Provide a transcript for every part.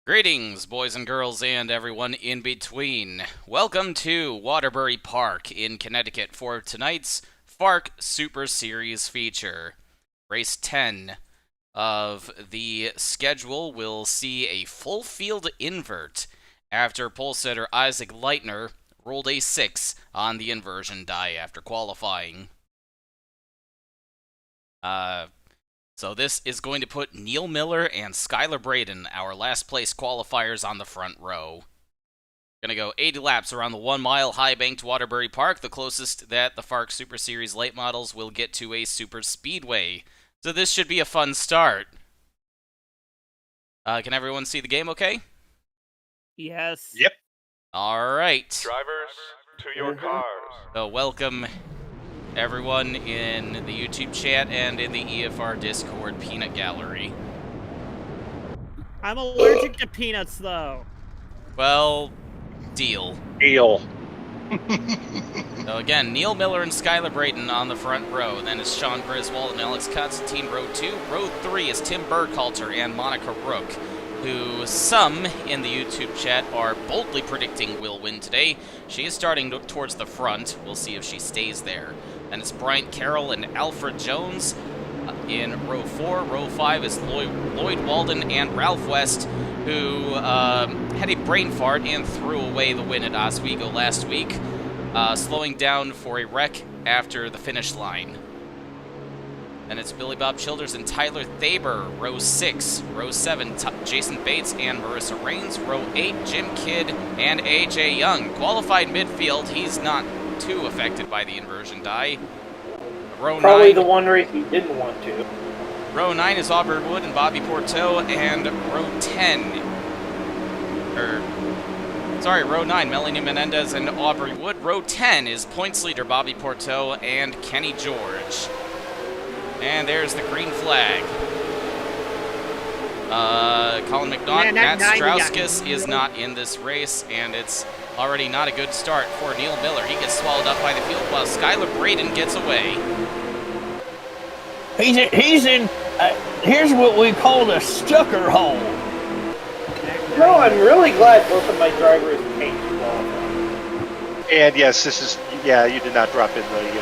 Greetings, boys and girls, and everyone in between. Welcome to Waterbury Park in Connecticut for tonight's FARC Super Series feature. Race 10 of the schedule will see a full field invert after pole setter Isaac Leitner rolled a 6 on the inversion die after qualifying. So this is going to put Neil Miller and Skylar Braden, our last place qualifiers, on the front row. Gonna go 80 laps around the 1 mile high banked Waterbury Park, the closest that the FARC Super Series late models will get to a super speedway. So this should be a fun start. Can everyone see the game okay? Yes. Yep. Alright. Drivers, to your cars. So welcome everyone in the YouTube chat and in the EFR Discord peanut gallery. I'm allergic to peanuts, though. Well, deal. Deal. So again, Neil Miller and Skylar Braden on the front row. Then is Sean Griswold and Alex Constantine, row 2. Row 3 is Tim Burkhalter and Monica Rook, who some in the YouTube chat are boldly predicting will win today. She is starting towards the front. We'll see if she stays there. Then it's Bryant Carroll and Alfred Jones in row 4. Row 5 is Lloyd Walden and Ralph West, who had a brain fart and threw away the win at Oswego last week, slowing down for a wreck after the finish line. Then it's Billy Bob Childers and Tyler Thaber, row 6. Row 7, Jason Bates and Marissa Rains. Row 8, Jim Kidd and AJ Young. Qualified midfield, he's not too affected by the inversion die. Row Probably 9, the one race he didn't want to. Row 9 is Aubrey Wood and Bobby Porteau, and row 10, row 9, Melanie Menendez and Aubrey Wood. Row 10 is points leader Bobby Porteau and Kenny George. And there's the green flag. Colin McNaught, Matt Strauskis is not in this race, and it's already not a good start for Neil Miller. He gets swallowed up by the field while Skylar Braden gets away. He's in here's what we call the stucker hole. No, I'm really glad both of my drivers came to qualify. And yes, this is, you did not drop in the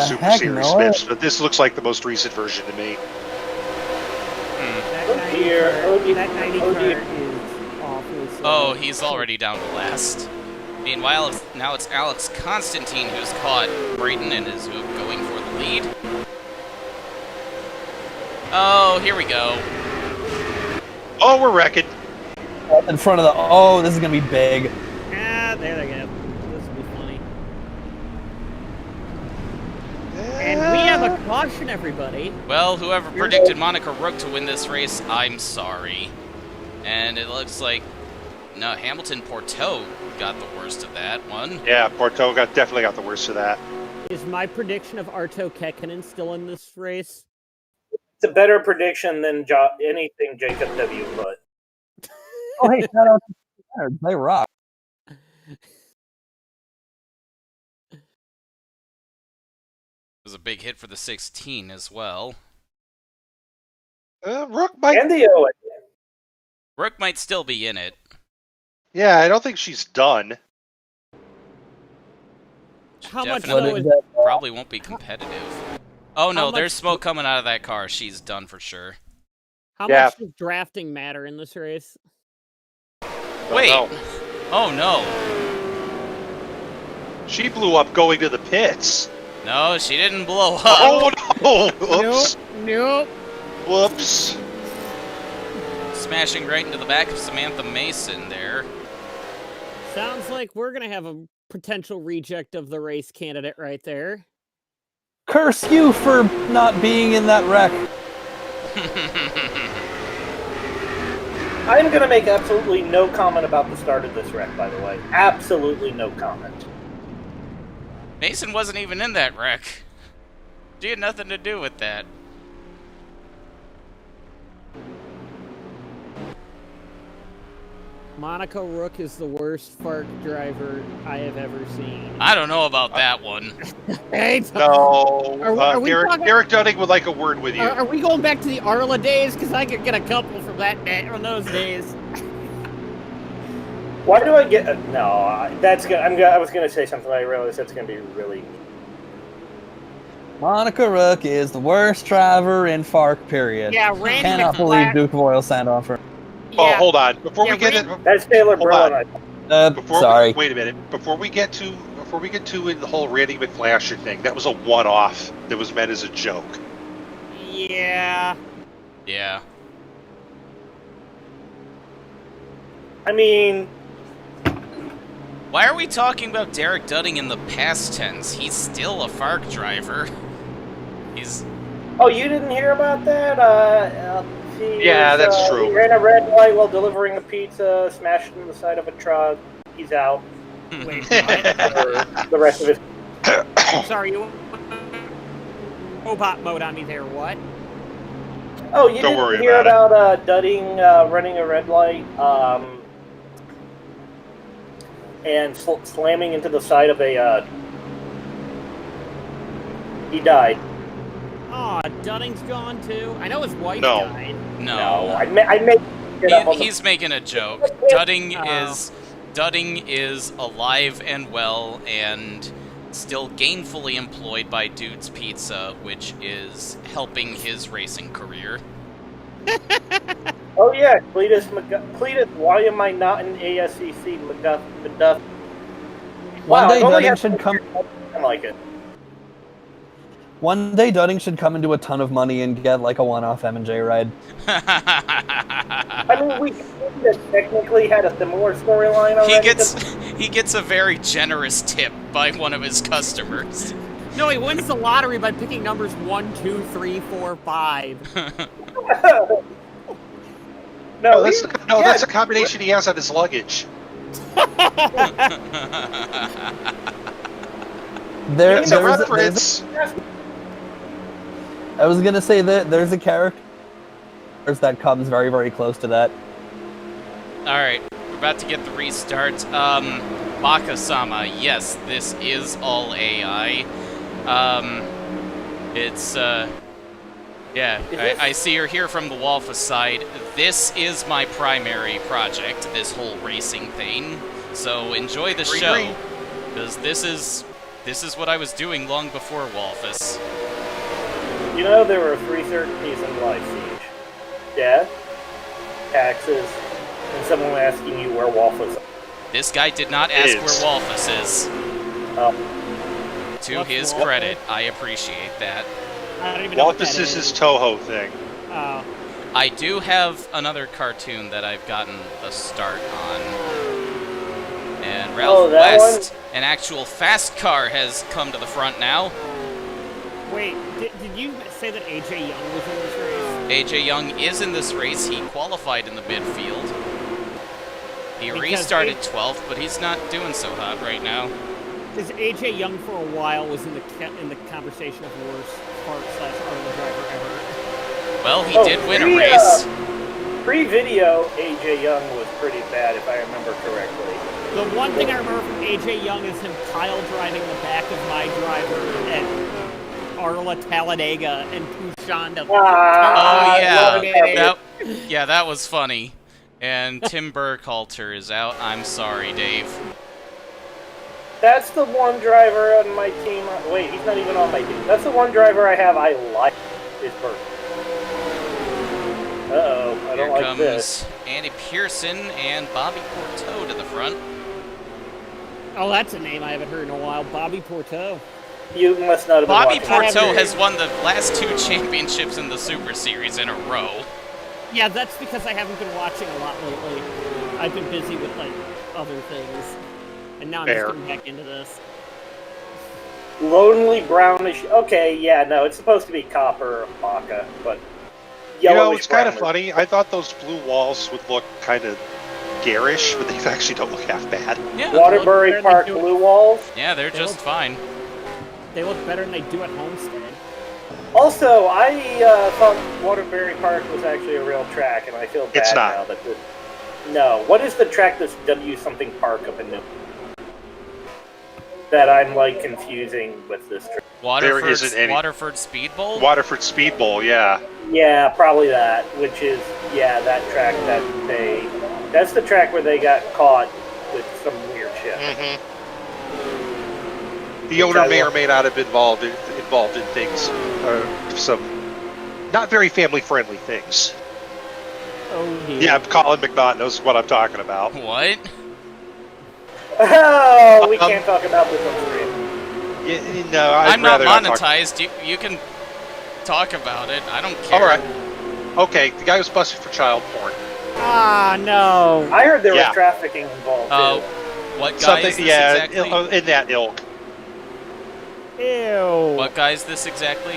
Super Series Smiths, but this looks like the most recent version to me. That dear, oh dear, that 90 oh car dear. is awfully slow. Oh, he's already down to last. Meanwhile, now it's Alex Constantine who's caught Braden and is going for the lead. Oh, here we go. Oh, we're wrecking. In front of the, oh, this is going to be big. Ah, there they go. This will be funny. And we have a caution, everybody. Well, whoever predicted Monica Rook to win this race, I'm sorry. And it looks like, no, Hamilton Porteau got the worst of that one. Yeah, Porto definitely got the worst of that. Is my prediction of Arto Kekkonen still in this race? It's a better prediction than anything Jacob W. put. Oh, hey, shout out to the they rock. It was a big hit for the 16 as well. Rook might. And the Owen. Rook might still be in it. Yeah, I don't think she's done. How much Definitely though is probably won't be competitive. Oh no, How there's much- smoke coming out of that car. She's done for sure. how Yeah. much does drafting matter in this race? Wait. no. Oh no. She blew up going to the pits. No, she didn't blow up. Oh no! Oops. Nope. Whoops. Smashing right into the back of Samantha Mason there. Sounds like we're gonna have a potential reject of the race candidate right there. Curse you for not being in that wreck. I'm going to make absolutely no comment about the start of this wreck, by the way. Absolutely no comment. Mason wasn't even in that wreck. She had nothing to do with that. Monica Rook is the worst FARC driver I have ever seen. I don't know about that one. Hey, No, Are we talking- Derek Dunning would like a word with you. are we going back to the Arla days? Because I could get a couple from from those days. Why do I get? No, that's good. I was gonna say something. I realized that's gonna be really. Monica Rook is the worst driver in FARC, period. Yeah, Randy Cannot McFly- believe Duke of Oil signed off her. Oh, Yeah, hold on. Before Yeah, we get Randy- it, That's Taylor Hold Berlin. on. Sorry. Wait a minute. Before we get to the whole Randy McFlasher thing, that was a one-off that was meant as a joke. yeah. Yeah. I mean, Why are we talking about Derek Dunning in the past tense? He's still a FARC driver. He's... oh, you didn't hear about that? That's true. He ran a red light while delivering a pizza, smashed into the side of a truck. He's out Wait, for the rest of his. sorry, you robot mode on me there. What? Oh, you Don't didn't worry hear about about Dudding running a red light and slamming into the side of a. He died. Aw, Dunning's gone too. I know his wife No. died. No. I made it up on the. He's making a joke. Dudding is alive and well and still gainfully employed by Dude's Pizza, which is helping his racing career. Oh yeah, Cletus, why am I not in ASCC McDuff? One day I've only Dudding had should come. I like it. One day Dudding should come into a ton of money and get like a one-off M&J ride. I mean, we technically had a similar storyline already. He gets a very generous tip by one of his customers. No, he wins the lottery by picking numbers 1, 2, 3, 4, 5. That's a combination he has on his luggage. It's a reference. I was gonna say that there's a character that comes very, very close to that. Alright, we're about to get the restart. Baka-sama, yes, this is all AI. I see you're here from the Walfa side. This is my primary project, this whole racing thing. So enjoy the show, because this is what I was doing long before Walfus. You know, there were 3 certainties in life, Siege: death, taxes, and someone asking you where Walfus is. This guy did not ask where Walfus is. To his credit, I appreciate that. I don't even know what that Walfus is is. his Toho thing. Oh. I do have another cartoon that I've gotten a start on. And Ralph West, an actual fast car, has come to the front now. Wait, did you say that AJ Young was in this race? AJ Young is in this race. He qualified in the midfield. He Because restarted 12th, but he's not doing so hot right now. Because AJ Young for a while was in the conversation of worst FARC/Arla driver ever. Well, he did win a race. Pre-video, AJ Young was pretty bad, if I remember correctly. The one thing I remember from AJ Young is him pile driving the back of my driver at Arla Talladega and Pushonda. That was funny. And Tim Burkhalter is out. I'm sorry, Dave. That's the one driver on my team. Wait, he's not even on my team. That's the one driver I have I like. Is Burke. Uh-oh, I don't like this. Here comes Andy Pearson and Bobby Porteau to the front. Oh, that's a name I haven't heard in a while. Bobby Porteau. You must not have been Bobby watching. Porteau has won the last 2 championships in the Super Series in a row. Yeah, that's because I haven't been watching a lot lately. I've been busy with, like, other things. And now I'm just getting back into this. Lonely brownish. Okay, yeah, no, it's supposed to be copper or maca, but yellowish. It's kind of funny. I thought those blue walls would look kind of garish, but they actually don't look half bad. Yeah, Waterbury Park blue walls. Yeah, they're just fine. They look better than they do at Homestead. Also, I thought Waterbury Park was actually a real track, and I feel bad It's not. now that this. No. What is the track that's W something Park up in New? That I'm like confusing with this track. Waterford, isn't any- Waterford Speed Bowl? Waterford Speed Bowl, yeah. Yeah, probably that. Which is that track that that's the track where they got caught with some weird shit. Mm-hmm. The owner may or may not have been involved in things, some not very family-friendly things. Oh, dear. Yeah, Colin McNaught knows what I'm talking about. What? Oh, we can't talk about this on stream. Yeah, no, I'm not talk. monetized. You can talk about it. I don't care. All right. Okay, the guy was busted for child porn. Ah, no. I heard there Yeah. was trafficking involved. Oh, too. what guy Something, is this yeah, exactly? in that ilk. Ew. What guy is this exactly?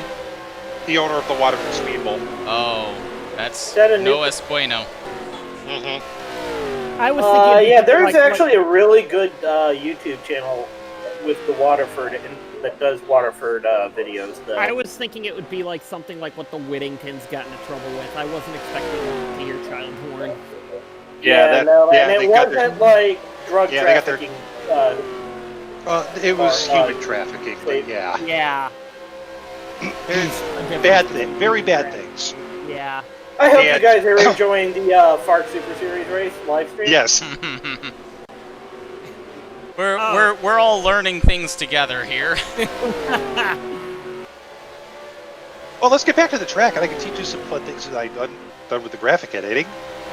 The owner of the Waterbury Speed Bowl. Oh, that's that a new- no es bueno. Mm-hmm. I was thinking. Yeah, there's like, actually a really good YouTube channel with the Waterford that does Waterford videos. Though. I was thinking it would be like something like what the Whittingtons got into trouble with. I wasn't expecting to hear child porn. Yeah, and they it got wasn't like drug Yeah, they got their- trafficking. it was Or, human trafficking, but yeah. Yeah. Very bad things. Yeah. I hope Yeah. you guys are enjoying the FARC Super Series race live stream. Yes. We're all learning things together here. Well, let's get back to the track, and I can teach you some fun things that I've done with the graphic editing.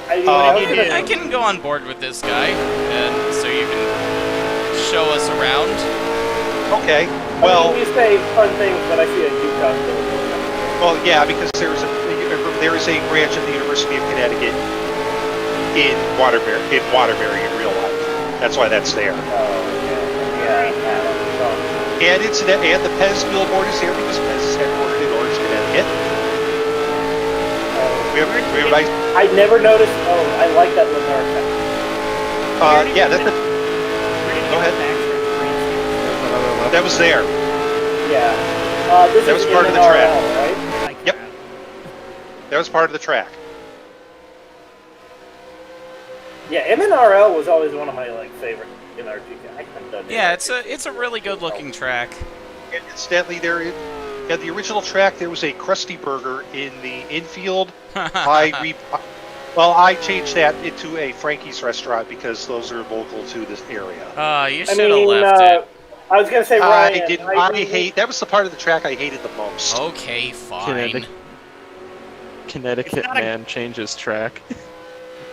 I can go on board with this guy, and so you can show us around. Okay. I Well, mean, you say fun things, but I see a Utah still. well, yeah, because there is a branch of the University of Connecticut in Waterbury in real life. That's why that's there. Yeah. And the Pez billboard is here because Pez is headquartered in Orange, Connecticut. We have a nice. I never noticed. Oh, I like that Lenore. Yeah, that's the. Go ahead. That was there. Yeah. This That is was part of the MNRL, track. right? Yep. That was part of the track. Yeah, MNRL was always one of my favorite in RGK. I haven't done Yeah, it's a really good looking track. And incidentally, at the original track, there was a Krusty Burger in the infield. I changed that into a Frankie's restaurant because those are local to this area. You should have left it. I was gonna say Ryan. That was the part of the track I hated the most. Okay, fine. Connecticut man changes track.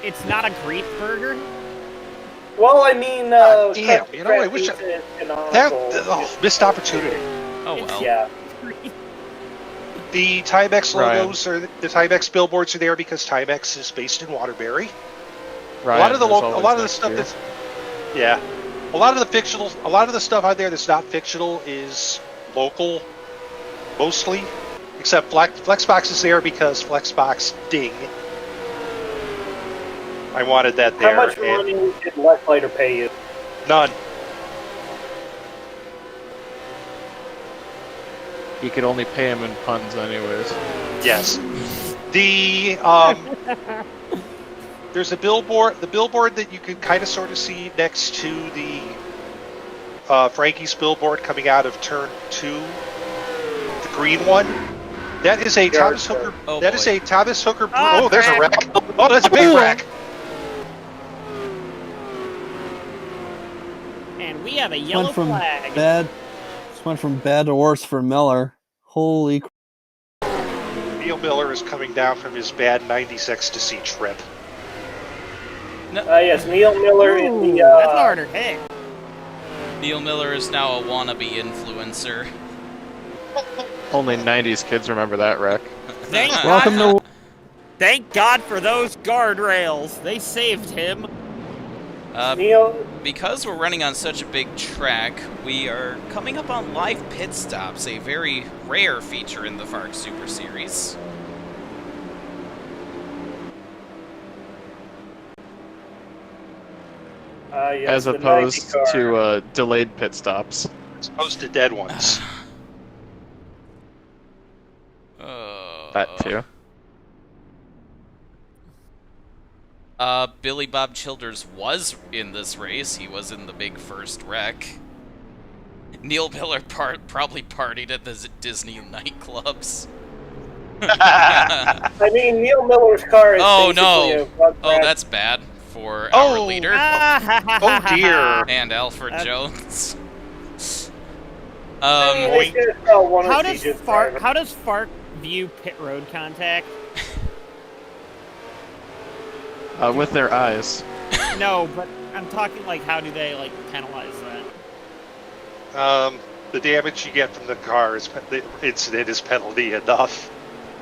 It's not a Greek burger? Well, I mean, damn, I wish missed opportunity. Oh well. Yeah. The Timex Ryan. logos the Timex billboards are there because Timex is based in Waterbury. Ryan, a lot of the there's stuff always a lot of the stuff out there that's not fictional is local, mostly. Except Flexbox is there because Flexbox ding. I wanted that there. How much money did Lechlighter pay you? None. You could only pay him in puns anyways. Yes. There's a billboard. The billboard that you can kind of sort of see next to the Frankie's billboard coming out of turn 2, the green one. That is a Thomas Hooker. Oh, that boy. is a Thomas Hooker. Oh, There's a crap. wreck. Oh, that's a big wreck. And we have a yellow flag. Went from bad to worse for Miller. Holy crap. Neil Miller is coming down from his bad 96 to see trip. Yes, Neil Miller in Ooh, the. that's a harder hit. Neil Miller is now a wannabe influencer. Only 90s kids remember that wreck. Thank Welcome God, to Thank God for those guardrails. They saved him. Neil. Because we're running on such a big track, we are coming up on live pit stops, a very rare feature in the FARC Super Series. Yes, As the opposed 90 car. to delayed pit stops. As opposed to dead ones. That too. Billy Bob Childers was in this race. He was in the big first wreck. Neil Miller probably partied at the Disney nightclubs. I mean, Neil Miller's car is Oh basically no! a Rugrats. Oh, that's bad for our leader Oh dear. and Alfred Jones. They should sell one How of does these FARC view pit road contact? With their eyes. No, but I'm talking like how do they like penalize that? The damage you get from the car is the incident is penalty enough.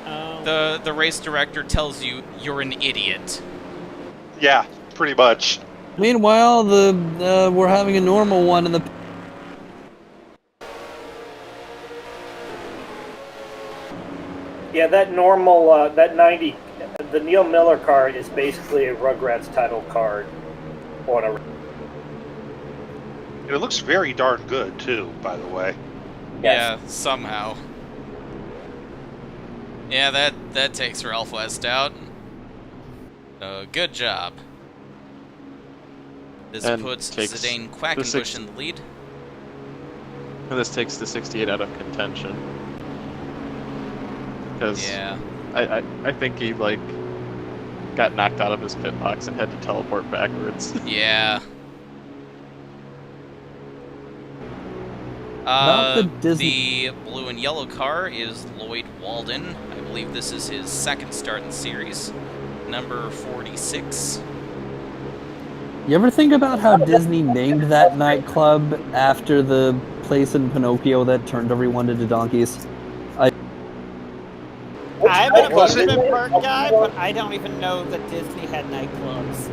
The race director tells you you're an idiot. Yeah, pretty much. Meanwhile, we're having a normal one in the. Yeah, that normal, that 90, the Neil Miller card is basically a Rugrats title card on a. And it looks very darn good too, by the way. Yeah, somehow. Yeah, that takes Ralph West out. Good job. This And puts takes Zidane the Quackenbush in the lead. And this takes the 68 out of contention. Because Yeah. I think he, like, got knocked out of his pit box and had to teleport backwards. Yeah. Not the The Disney- blue and yellow car is Lloyd Walden. I believe this is his second start in the series. Number 46. You ever think about how Disney named that nightclub after the place in Pinocchio that turned everyone into donkeys? I'm an was it? amusement park guy, but I don't even know that Disney had nightclubs.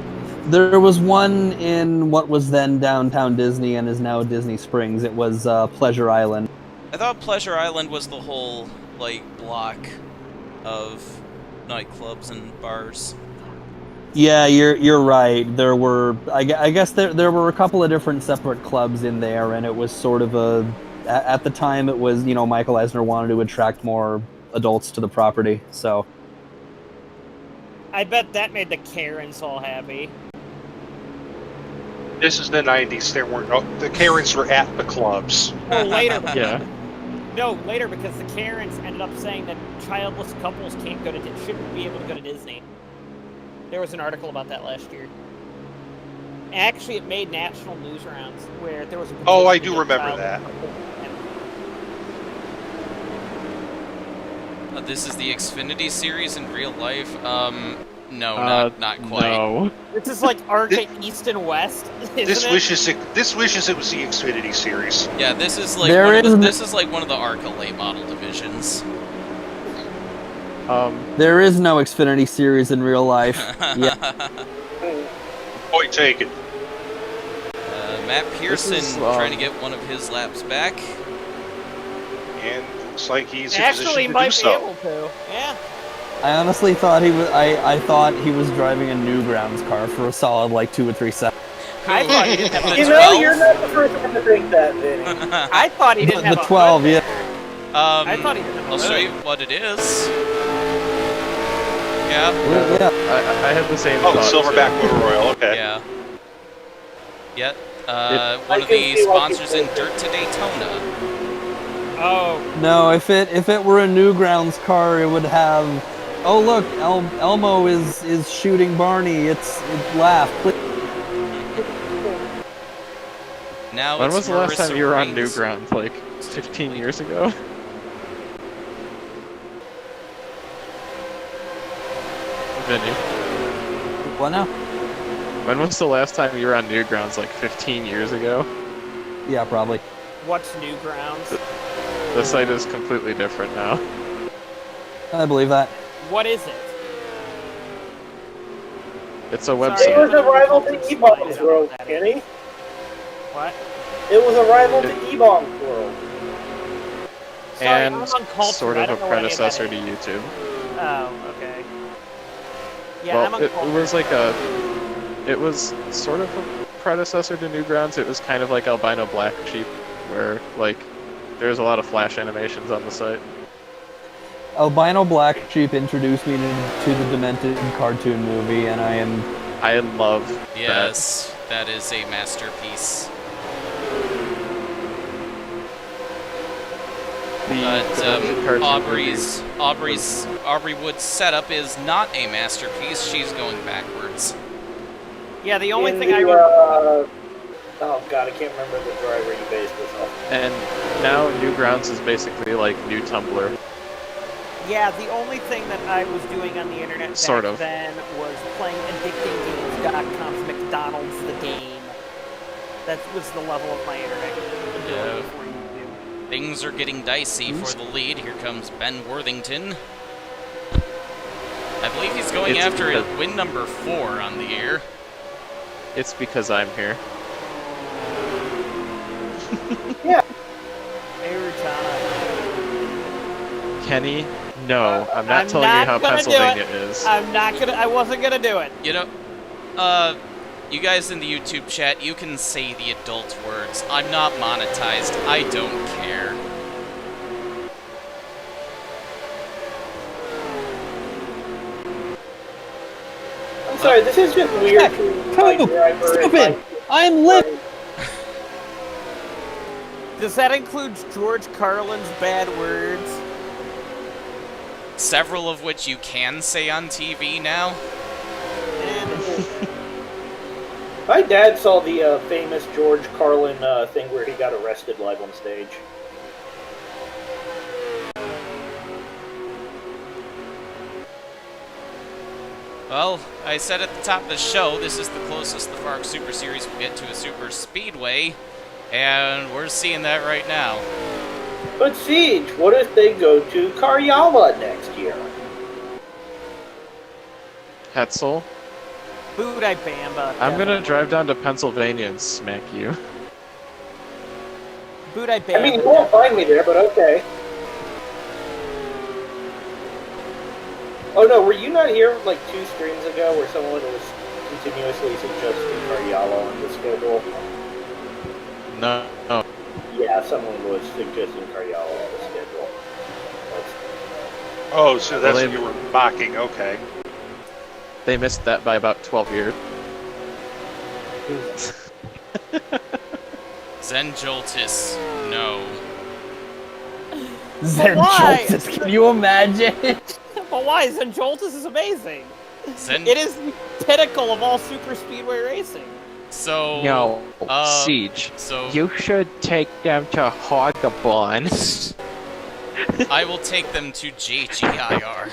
There was one in what was then downtown Disney and is now Disney Springs. It was Pleasure Island. I thought Pleasure Island was the whole, like, block of nightclubs and bars. Yeah, you're right. There were, I guess there were a couple of different separate clubs in there, and it was sort of at the time it was, Michael Eisner wanted to attract more adults to the property, so. I bet that made the Karens all happy. This is the 90s. There weren't the Karens were at the clubs. Well, later. Yeah. No, later because the Karens ended up saying that childless couples shouldn't be able to go to Disney. There was an article about that last year. Actually, it made national news rounds where there was a. Oh, I petition do to get remember that. This is the Xfinity series in real life. No, not quite. No. This is like Arca East and West, isn't This it? wishes it was the Xfinity series. Yeah, this is like this is like one of the ARCA late model divisions. There is no Xfinity series in real life. Yeah. Point taken. Matt Pearson is, trying to get one of his laps back. And looks like he's in Actually, position to might do be so. able to. Yeah. I honestly thought he was. I thought he was driving a Newgrounds car for a solid like 2 or 3 seconds. I thought he didn't have The a You know, 12? you're not the first one to think that, Vinny. I thought he didn't have The a 12, hood. yeah. I thought he didn't have a I'll show hood. you what it is. Yeah. Yeah. I had the same Oh, thought. Silverback too. Motor Oil. Okay. Yeah. Yep. I One of can the see why sponsors in Dirt to Daytona. Oh, No, if it were a Newgrounds car, it would have. Oh look, Elmo is shooting Barney. It's laugh. Now When it's was the last Marissa time you were on Rings. Newgrounds? Like 15 years ago? Vinny, What now? when was the last time you were on Newgrounds? Like 15 years ago? Yeah, probably. what's Newgrounds? The site is completely different now. I believe that. What is it? It's a It website. was a rival to E-Bombs World, Kenny. What? It was a rival to E-Bombs World. Sorry, And I'm uncultured. sort I of a don't know any of that predecessor to is. YouTube. Oh, okay. Yeah, I'm Well, it uncultured. was like it was sort of a predecessor to Newgrounds. It was kind of like Albino Black Sheep, where like there's a lot of flash animations on the site. Albino Black Sheep introduced me to the Demented cartoon movie, and I am I love Yes, that is a masterpiece. But Aubrey Wood's setup is not a masterpiece. She's going backwards. Yeah, the only In thing the, I would... oh god, I can't remember the driver you based this off. And now Newgrounds is basically like new Tumblr. Yeah, the only thing that I was doing on the internet Sort back of. then was playing addictinggames.com's McDonald's the Game. That was the level of my internet ability Yeah. before YouTube. Things are getting dicey for the lead. Here comes Ben Worthington. I believe he's going It's after because- win number 4 on the year. It's because I'm here. Hey, Rutana. Kenny, no, I'm not I'm telling not you how gonna do Pennsylvania it. is. I wasn't gonna do it. You know, you guys in the YouTube chat, you can say the adult words. I'm not monetized. I don't care. I'm sorry, this is just weird. My driver is Stupid! like- I'm lit. Does that include George Carlin's bad words? Several of which you can say on TV now. My dad saw the famous George Carlin thing where he got arrested live on stage. Well, I said at the top of the show, this is the closest the FARC Super Series will get to a super speedway, and we're seeing that right now. But Siege, what if they go to Karyala next year? Hetzel, Budai Bamba. I'm gonna drive down to Pennsylvania and smack you. Budai Bamba. I mean, you won't find me there, but okay. Oh no, were you not here like 2 streams ago where someone was continuously suggesting Karyala on the schedule? No, no. Yeah, someone was suggesting Karyala on the schedule. Oh, so that's Well, what you were mocking. Okay. They missed that by about 12 years. Zen Joltis, no. Zen why? Joltis, can you imagine? But why? Zenjoltis is amazing. Zen. It is the pinnacle of all super speedway racing. So. No, Siege. Siege. So You should take them to Hogabon. I will take them to JGIR.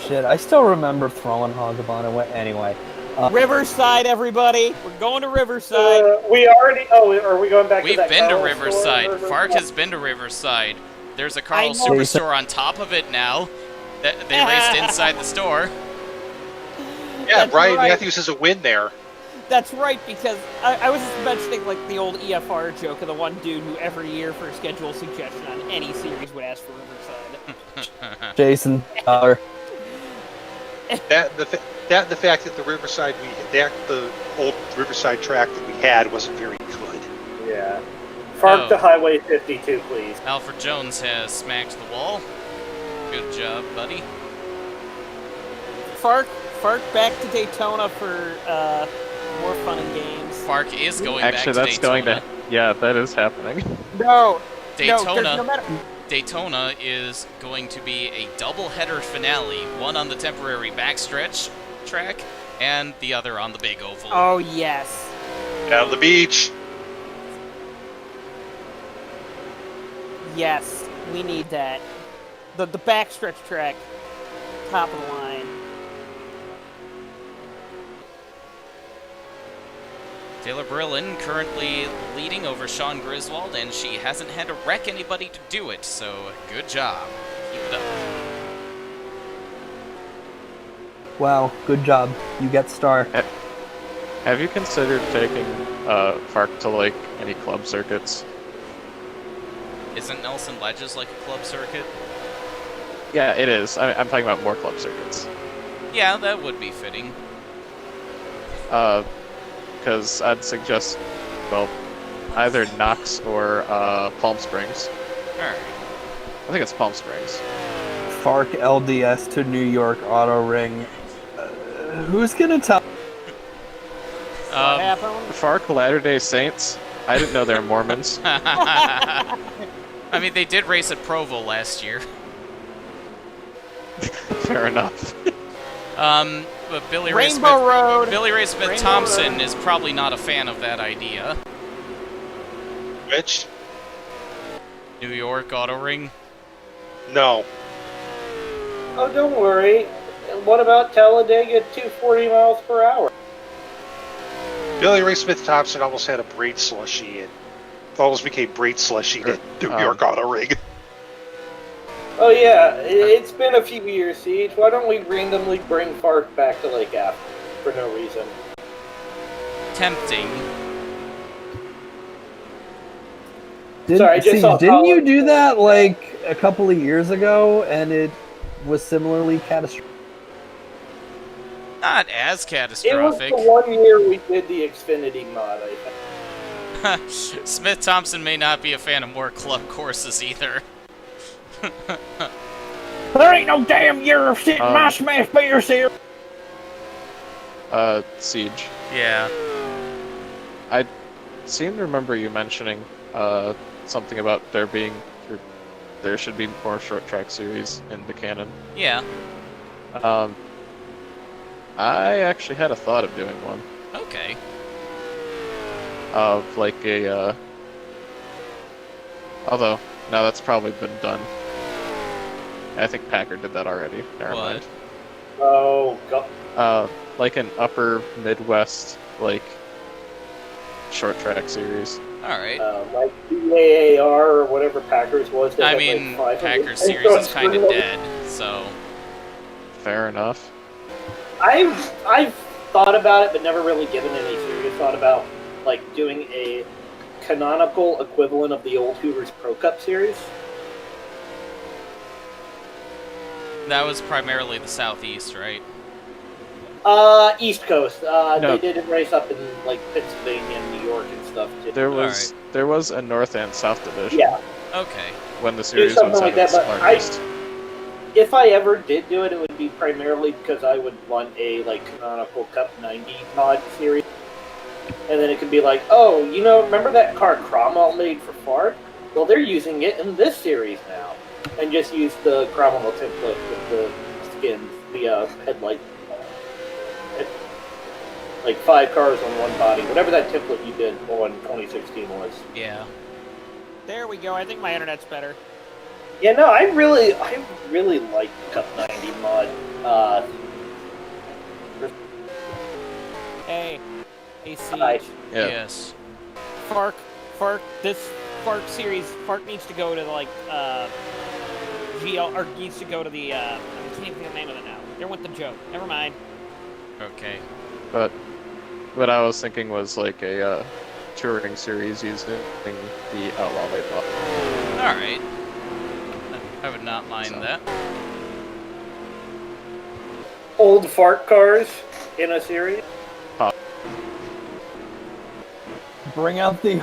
Shit, I still remember throwing Hogabon away. Anyway, Riverside, everybody. We're going to Riverside. We already. Oh, are we going back We've to that been to Carl Riverside. store? FARC has been to Riverside. There's a Carl I know. Superstore on top of it now. They raced inside the store. Yeah, That's Brian right. Matthews has a win there. That's right, because I was just mentioning like the old EFR joke of the one dude who every year for a schedule suggestion on any series would ask for Riverside. Jason, The fact that the Riverside the old Riverside track that we had wasn't very good. Yeah. FARC Oh. to Highway 52, please. Alfred Jones has smacked the wall. Good job, buddy. FARC back to Daytona for more fun and games. FARC is going Actually, back to that's Daytona. going to. Yeah, that is happening. No, Daytona. no matter. Daytona is going to be a double-header finale, one on the temporary backstretch track, and the other on the big oval. Oh yes. Down on the beach. Yes, we need that. The backstretch track, top of the line. Taylor Brillin currently leading over Sean Griswold, and she hasn't had to wreck anybody to do it, so good job. Keep it up. wow, good job. You get star. Have you considered taking FARC to like any club circuits? Isn't Nelson Ledges like a club circuit? Yeah, it is. I'm talking about more club circuits. Yeah, that would be fitting. Because I'd suggest, well, either Knox or Palm Springs. Alright. I think it's Palm Springs. FARC LDS to New York Auto Ring. Who's gonna tell? What happened? FARC Latter-day Saints? I didn't know they were Mormons. I mean, they did race at Provo last year. Fair enough. But Billy Ray Rainbow Road. Smith Rainbow Thompson Road. is probably not a fan of that idea. Which? New York Auto Ring. No. Oh, don't worry. What about Talladega at 240 miles per hour? Billy Ray Smith Thompson almost had a braid slushy and almost became braid slushy at New York Auto Ring. Oh yeah, it's been a few years, Siege. Why don't we randomly bring FARC back to Lake Ave for no reason? Tempting. Sorry, I just saw Didn't you Colin- do that like a couple of years ago, and it was similarly catastrophic? Not as It was catastrophic. the 1 year we did the Xfinity mod, I think. Smith Thompson may not be a fan of more club courses either. There ain't no damn year of sitting my smash beers here. Siege. Yeah. I seem to remember you mentioning something about there should be more short track series in the canon. Yeah. I actually had a thought of doing one. Okay. Of like a although no, that's probably been done. I think Packard did that already. Never What? mind. Oh, God. Like an upper Midwest like short track series. Alright. Like BAAR or whatever Packers was. They I had, mean, like 500 Packers series is kind of dead, so... Fair enough. I've thought about it, but never really given any serious thought about like doing a canonical equivalent of the old Hoovers Pro Cup series. That was primarily the Southeast, right? East Coast. No. They did race up in like Pennsylvania and New York and stuff too. There was a North and South division. Yeah. Okay. When the series something was like at its that, but largest. If I ever did do it, it would be primarily because I would want a like canonical Cup 90 mod series, and then it could be like, oh, you know, remember that car Cromwell made for FARC? Well, they're using it in this series now, and just use the Cromwell template with the skins, the headlight, like 5 cars on one body, whatever that template you did on 2016 was. Yeah. There we go. I think my internet's better. Yeah, no, I really like the Cup 90 mod. Hey, Siege. I- Yeah. Yes. This FARC series, FARC needs to go to like GL or needs to go to the I can't think of the name of it now. There went the joke. Never mind. Okay. But what I was thinking was like a touring series using the Outlaw Light Box. Alright. I would not mind that. Old FARC cars in a series. Bring out the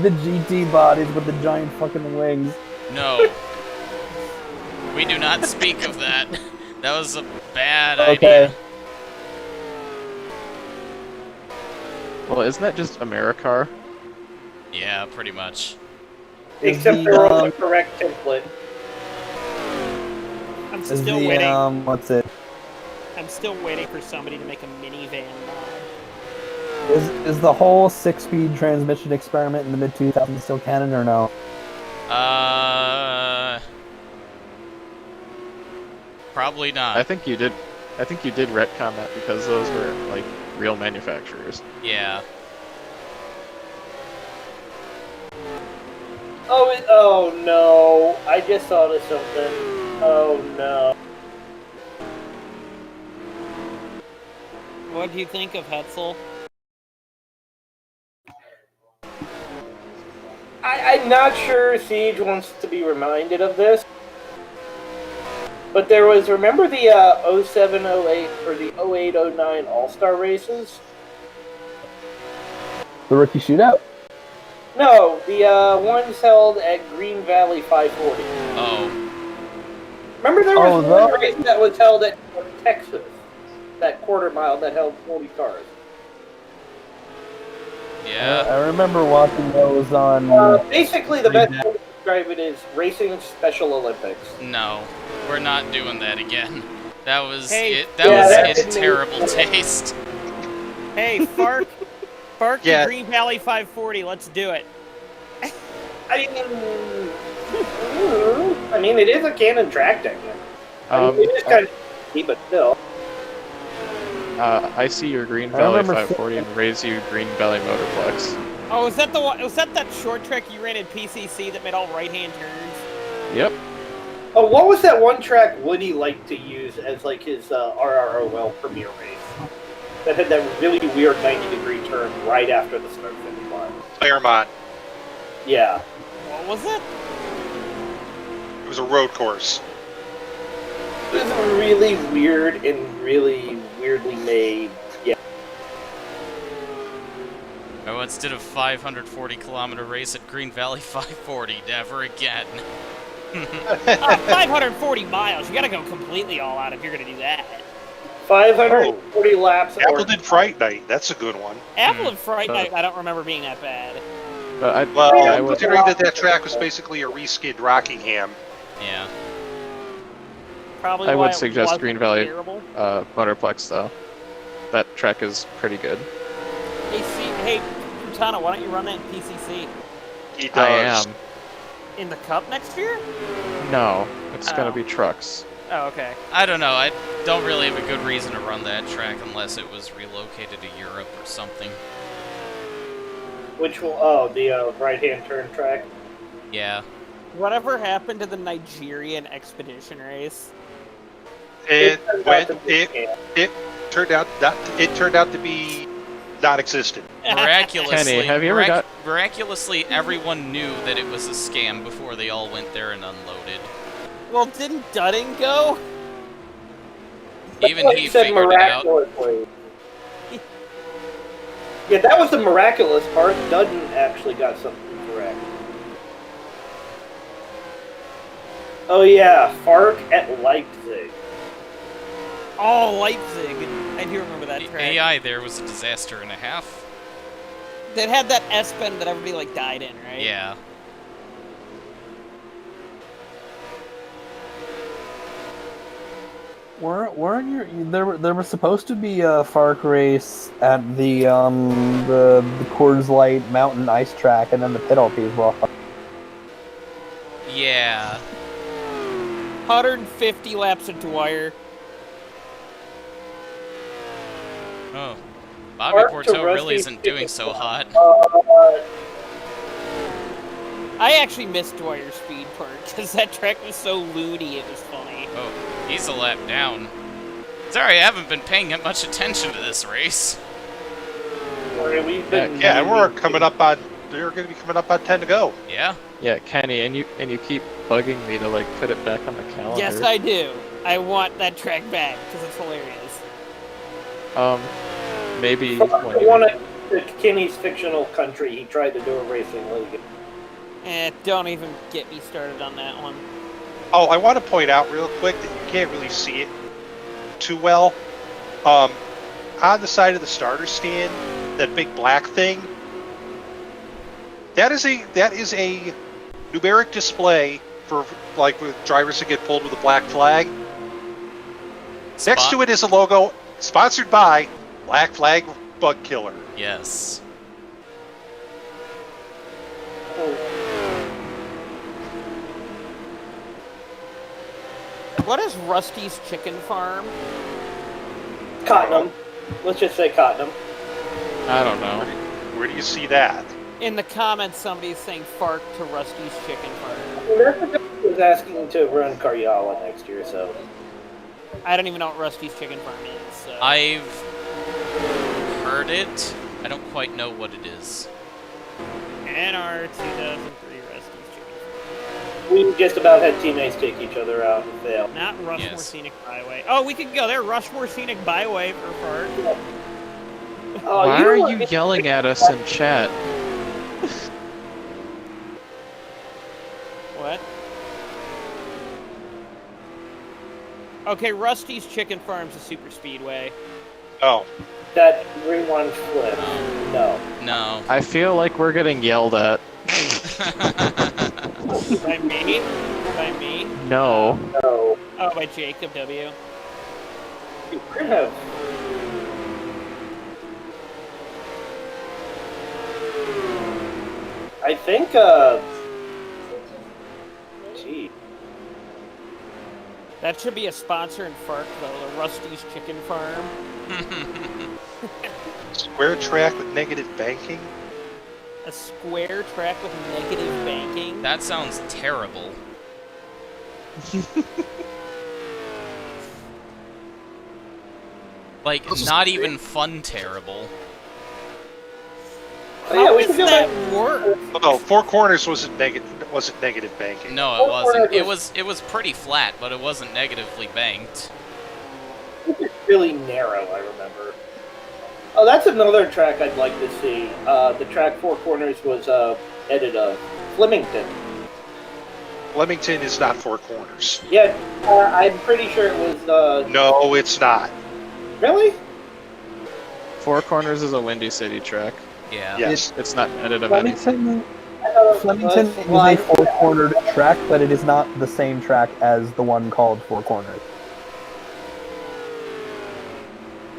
GT bodies with the giant fucking wings. No. We do not speak of that. That was a bad Okay. idea. Well, isn't that just AmeriCar? Yeah, pretty much. Except they're on the correct template. I'm Is still the waiting. what's it? I'm still waiting for somebody to make a minivan mod. Is the whole 6-speed transmission experiment in the mid 2000s still canon or no? Probably not. I think you did retcon that because those were like real manufacturers. Yeah. Oh no! I just thought of something. Oh no! What do you think of Hetzel? I'm not sure Siege wants to be reminded of this, but there was, remember the 07, 08, or the 08, 09 All-Star races? The rookie shootout? No, the ones held at Green Valley 540. Oh. Remember there was Oh, one that- race that was held at Texas? that quarter mile that held 40 cars. Yeah. I remember watching those on. Basically, the best way to describe it is racing Special Olympics. No, we're not doing that again. That was Hey. it. That Yeah, was that's in terrible taste. Hey, FARC, FARC Yeah. to Green Valley 540. Let's do it. I mean, it is a canon track technique. It is kind of cheap, but still. I see your Green I Valley remember 540 and raise you Green Valley Motorplex. Oh, was that the one? Was that short track you ran in PCC that made all right-hand turns? Yep. Oh, what was that one track Woody liked to use as like his RROL premiere race? That had that really weird 90-degree turn right after the start finish line. Claremont. Yeah. What was it? It was a road course. It was really weird and really weirdly made. Yeah. Oh, instead of 540-kilometer race at Green Valley 540, never again. 540 miles. You gotta go completely all out if you're gonna do that. 540 laps. Appleton Fright Night. That's a good one. Apple and Fright Night, I don't remember being that bad. But Well, I would, considering that track was basically a reskinned Rockingham. Yeah. Probably I why would it suggest wasn't Green Valley terrible. Motorplex though. That track is pretty good. Hey, Putana, why don't you run that in PCC? He does. I am. In the Cup next year? No, it's Oh. gonna be trucks. Oh, okay. I don't know. I don't really have a good reason to run that track unless it was relocated to Europe or something. Which will? Oh, the right-hand turn track. Yeah. Whatever happened to the Nigerian expedition race? It turned out to be non-existent. Miraculously, Kenny, have you ever got- miraculously, everyone knew that it was a scam before they all went there and unloaded. Well, didn't Dudding go? Even Like he you said, figured it out. miraculously. Yeah, that was the miraculous part. Dudden actually got something correct. Oh yeah, FARC at Leipzig. Oh, Leipzig. I do remember that The track. AI there was a disaster and a half. That had that S-bend that everybody like died in, right? Yeah. Weren't you there was supposed to be a FARC race at the Coors Light Mountain Ice Track, and then the pit as well. Yeah. 150 laps at Dwyer. Oh. Bobby Park to Porto really Rusty isn't doing so hot. I actually missed Dwyer Speed Park because that track was so loony. It was funny. Oh, he's a lap down. Sorry, I haven't been paying much attention to this race. We've been Yeah, and we're coming up on. They're going to be coming up on 10 to go. Yeah. Yeah, Kenny, and you keep bugging me to like put it back on the calendar. Yes, I do. I want that track back because it's hilarious. Maybe I when you wanted to Kenny's fictional country. He tried to do a racing league. Don't even get me started on that one. Oh, I want to point out real quick that you can't really see it too well. On the side of the starter stand, that big black thing, that is a numeric display for like with drivers that get pulled with a black flag. Next to it is a logo sponsored by Black Flag Bug Killer. Yes. What is Rusty's Chicken Farm? Cottenham. Let's just say Cottenham. I don't know. Where do you see that? In the comments, somebody's saying FARC to Rusty's Chicken Farm. That's the guy who was asking to run Karyala next year, so. I don't even know what Rusty's Chicken Farm is. So. I've heard it. I don't quite know what it is. NR 2003 Rusty's Chicken Farm. We just about had teammates take each other out and fail. Not Rushmore Yes. Scenic Byway. Oh, we could go there. Rushmore Scenic Byway for FARC. Oh, Why know are what? you yelling at us in chat? What? Okay, Rusty's Chicken Farm's a super speedway. Oh, That green one flips. No. No. I feel like we're getting yelled at. By me? By me? No. No. Oh, by Jacob W. You could have. I think, gee. That should be a sponsor in FARC, though, the Rusty's Chicken Farm. square track with negative banking. A square track with negative banking. That sounds terrible. Like, not even fun terrible. Oh, yeah, How we does can do that work? Oh, no, Four Corners wasn't negative banking. No, it wasn't. It was pretty flat, but it wasn't negatively banked. It's really narrow, I remember. Oh, that's another track I'd like to see. The track Four Corners was edited of Flemington. Flemington is not Four Corners. Yeah, I'm pretty sure it was. No, it's not. Really? Four Corners is a Windy City track. Yeah. Yes. It's not edit of anything. Flemington is a four-cornered track, but it is not the same track as the one called Four Corners.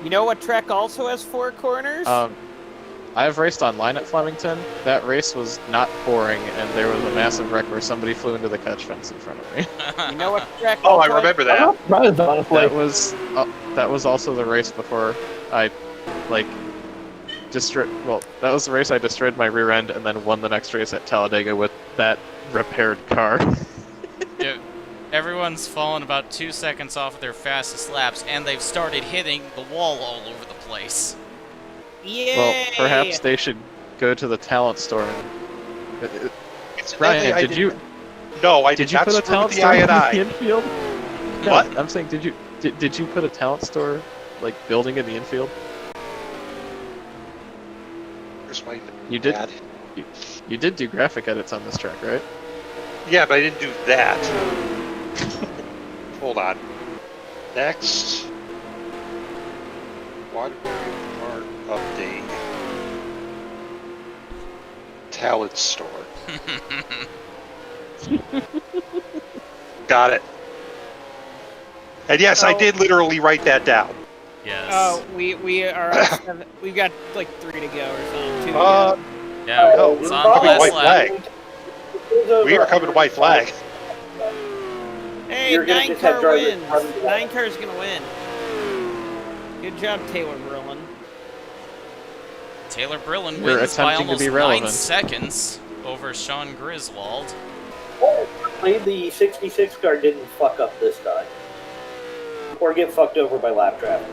You know what track also has 4 corners? I've raced online at Flemington. That race was not boring, and there was a massive wreck where somebody flew into the catch fence in front of me. You know what track Oh, I also remember I'm that. not surprised, honestly. That was also the race before I, like, that was the race I destroyed my rear end and then won the next race at Talladega with that repaired car. Yeah, everyone's fallen about 2 seconds off of their fastest laps, and they've started hitting the wall all over the place. Yay! Well, perhaps they should go to the talent store and... Incidentally, Ryan, No, I did did you not put a screw talent with the store in I&I. the infield? No, What? I'm saying, did you put a talent store, like, building in the infield? Here's my You did. dad. You did do graphic edits on this track, right? Yeah, but I didn't do that. Hold on. Next. Waterbury Park update. Talent store. Got it. And yes, I did literally write that down. Yes. Oh, we are. We've got like 3 to go or something. 2 to Uh, go. Yeah, no, it's we're on the coming last white lap. flag. We are coming white flag. Hey, You're gonna 9 just have car drivers wins. running the 9 car's gonna win. Good job, Taylor Brillin. Taylor Brillin You're wins by attempting to almost be 9 relevant. seconds over Sean Griswold. Hopefully the 66 car didn't fuck up this time. Or get fucked over by lap traffic.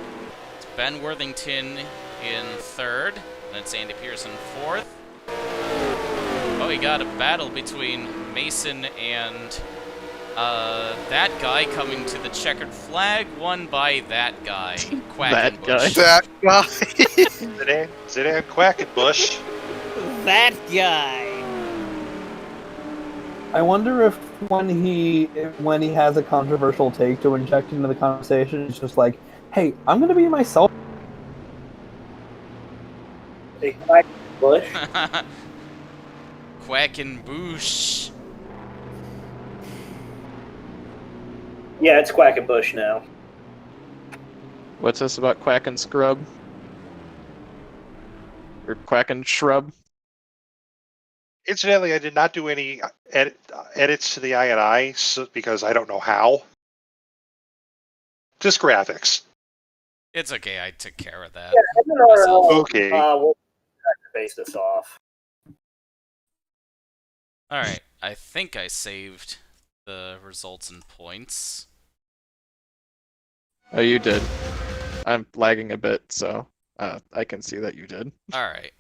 It's Ben Worthington in 3rd. That's Andy Pearson 4th. Oh, we got a battle between Mason and that guy coming to the checkered flag, won by that guy, That guy. Quackenbush. That guy. Zidane Quackenbush. That guy. I wonder if when he has a controversial take to inject into the conversation, it's just like, hey, I'm gonna be myself. They Quack Bush. Quackenbush. Yeah, it's Quack and Bush now. What's this about Quack and Scrub? Or Quack and Shrub? Incidentally, I did not do any edits to the I&I because I don't know how. Just graphics. It's okay, I took care of that. MNRL, Okay. we'll have to base this off. Alright, I think I saved the results and points. Oh, you did. I'm lagging a bit, so I can see that you did. Alright.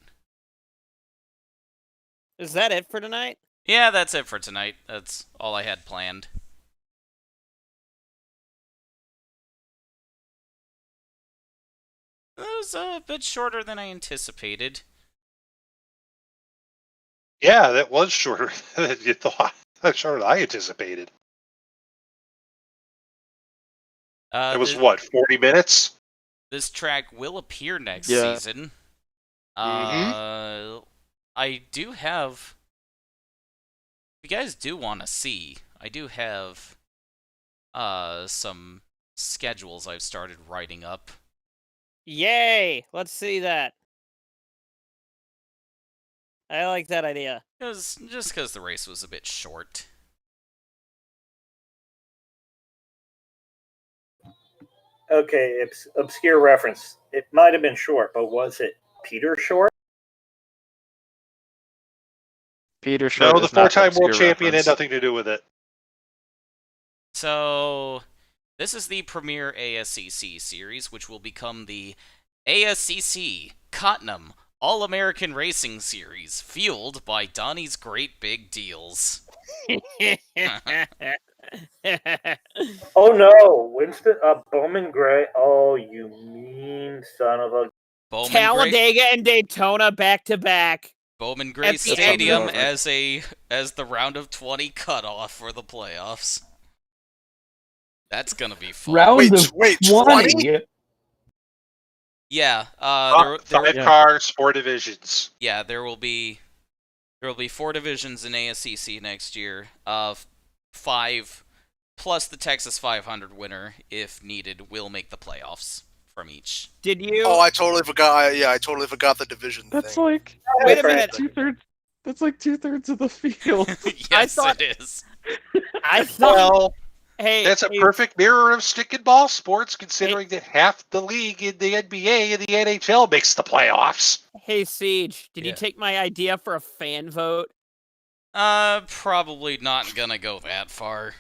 Is that it for tonight? Yeah, that's it for tonight. That's all I had planned. That was a bit shorter than I anticipated. Yeah, that was shorter than you thought. That's shorter than I anticipated. It was what, 40 minutes? This track will appear next Yeah. season. Mhm. I do have. If you guys do want to see, I do have some schedules I've started writing up. Yay! Let's see that. I like that idea. Just because the race was a bit short. Okay, obscure reference. It might have been short, but was it Peter Short? Peter Short No, the is not an four-time world obscure champion reference. had nothing to do with it. So, this is the premier ASCC series, which will become the ASCC Cottenham All-American Racing Series, fueled by Donnie's Great Big Deals. Oh no, Winston Bowman Gray. Oh, you mean son of a. Bowman Gray, Talladega and Daytona back to back. Bowman Gray At the Stadium end. as the round of 20 cutoff for the playoffs. That's gonna be fun. Round of wait, 20? Yeah, Five-cars, 4 divisions. yeah, there will be 4 divisions in ASCC next year. 5 plus the Texas 500 winner, if needed, will make the playoffs from each. Did you? Oh, I totally forgot. I totally forgot the division That's thing. like Wait a minute. 2/3. That's like 2/3 of the field. Yes, thought- it is. I thought. Well, Hey, that's a hey, perfect mirror of stick and ball sports, considering that half the league in the NBA and the NHL makes the playoffs. Hey, Siege. Did Yeah. you take my idea for a fan vote? Probably not gonna go that far.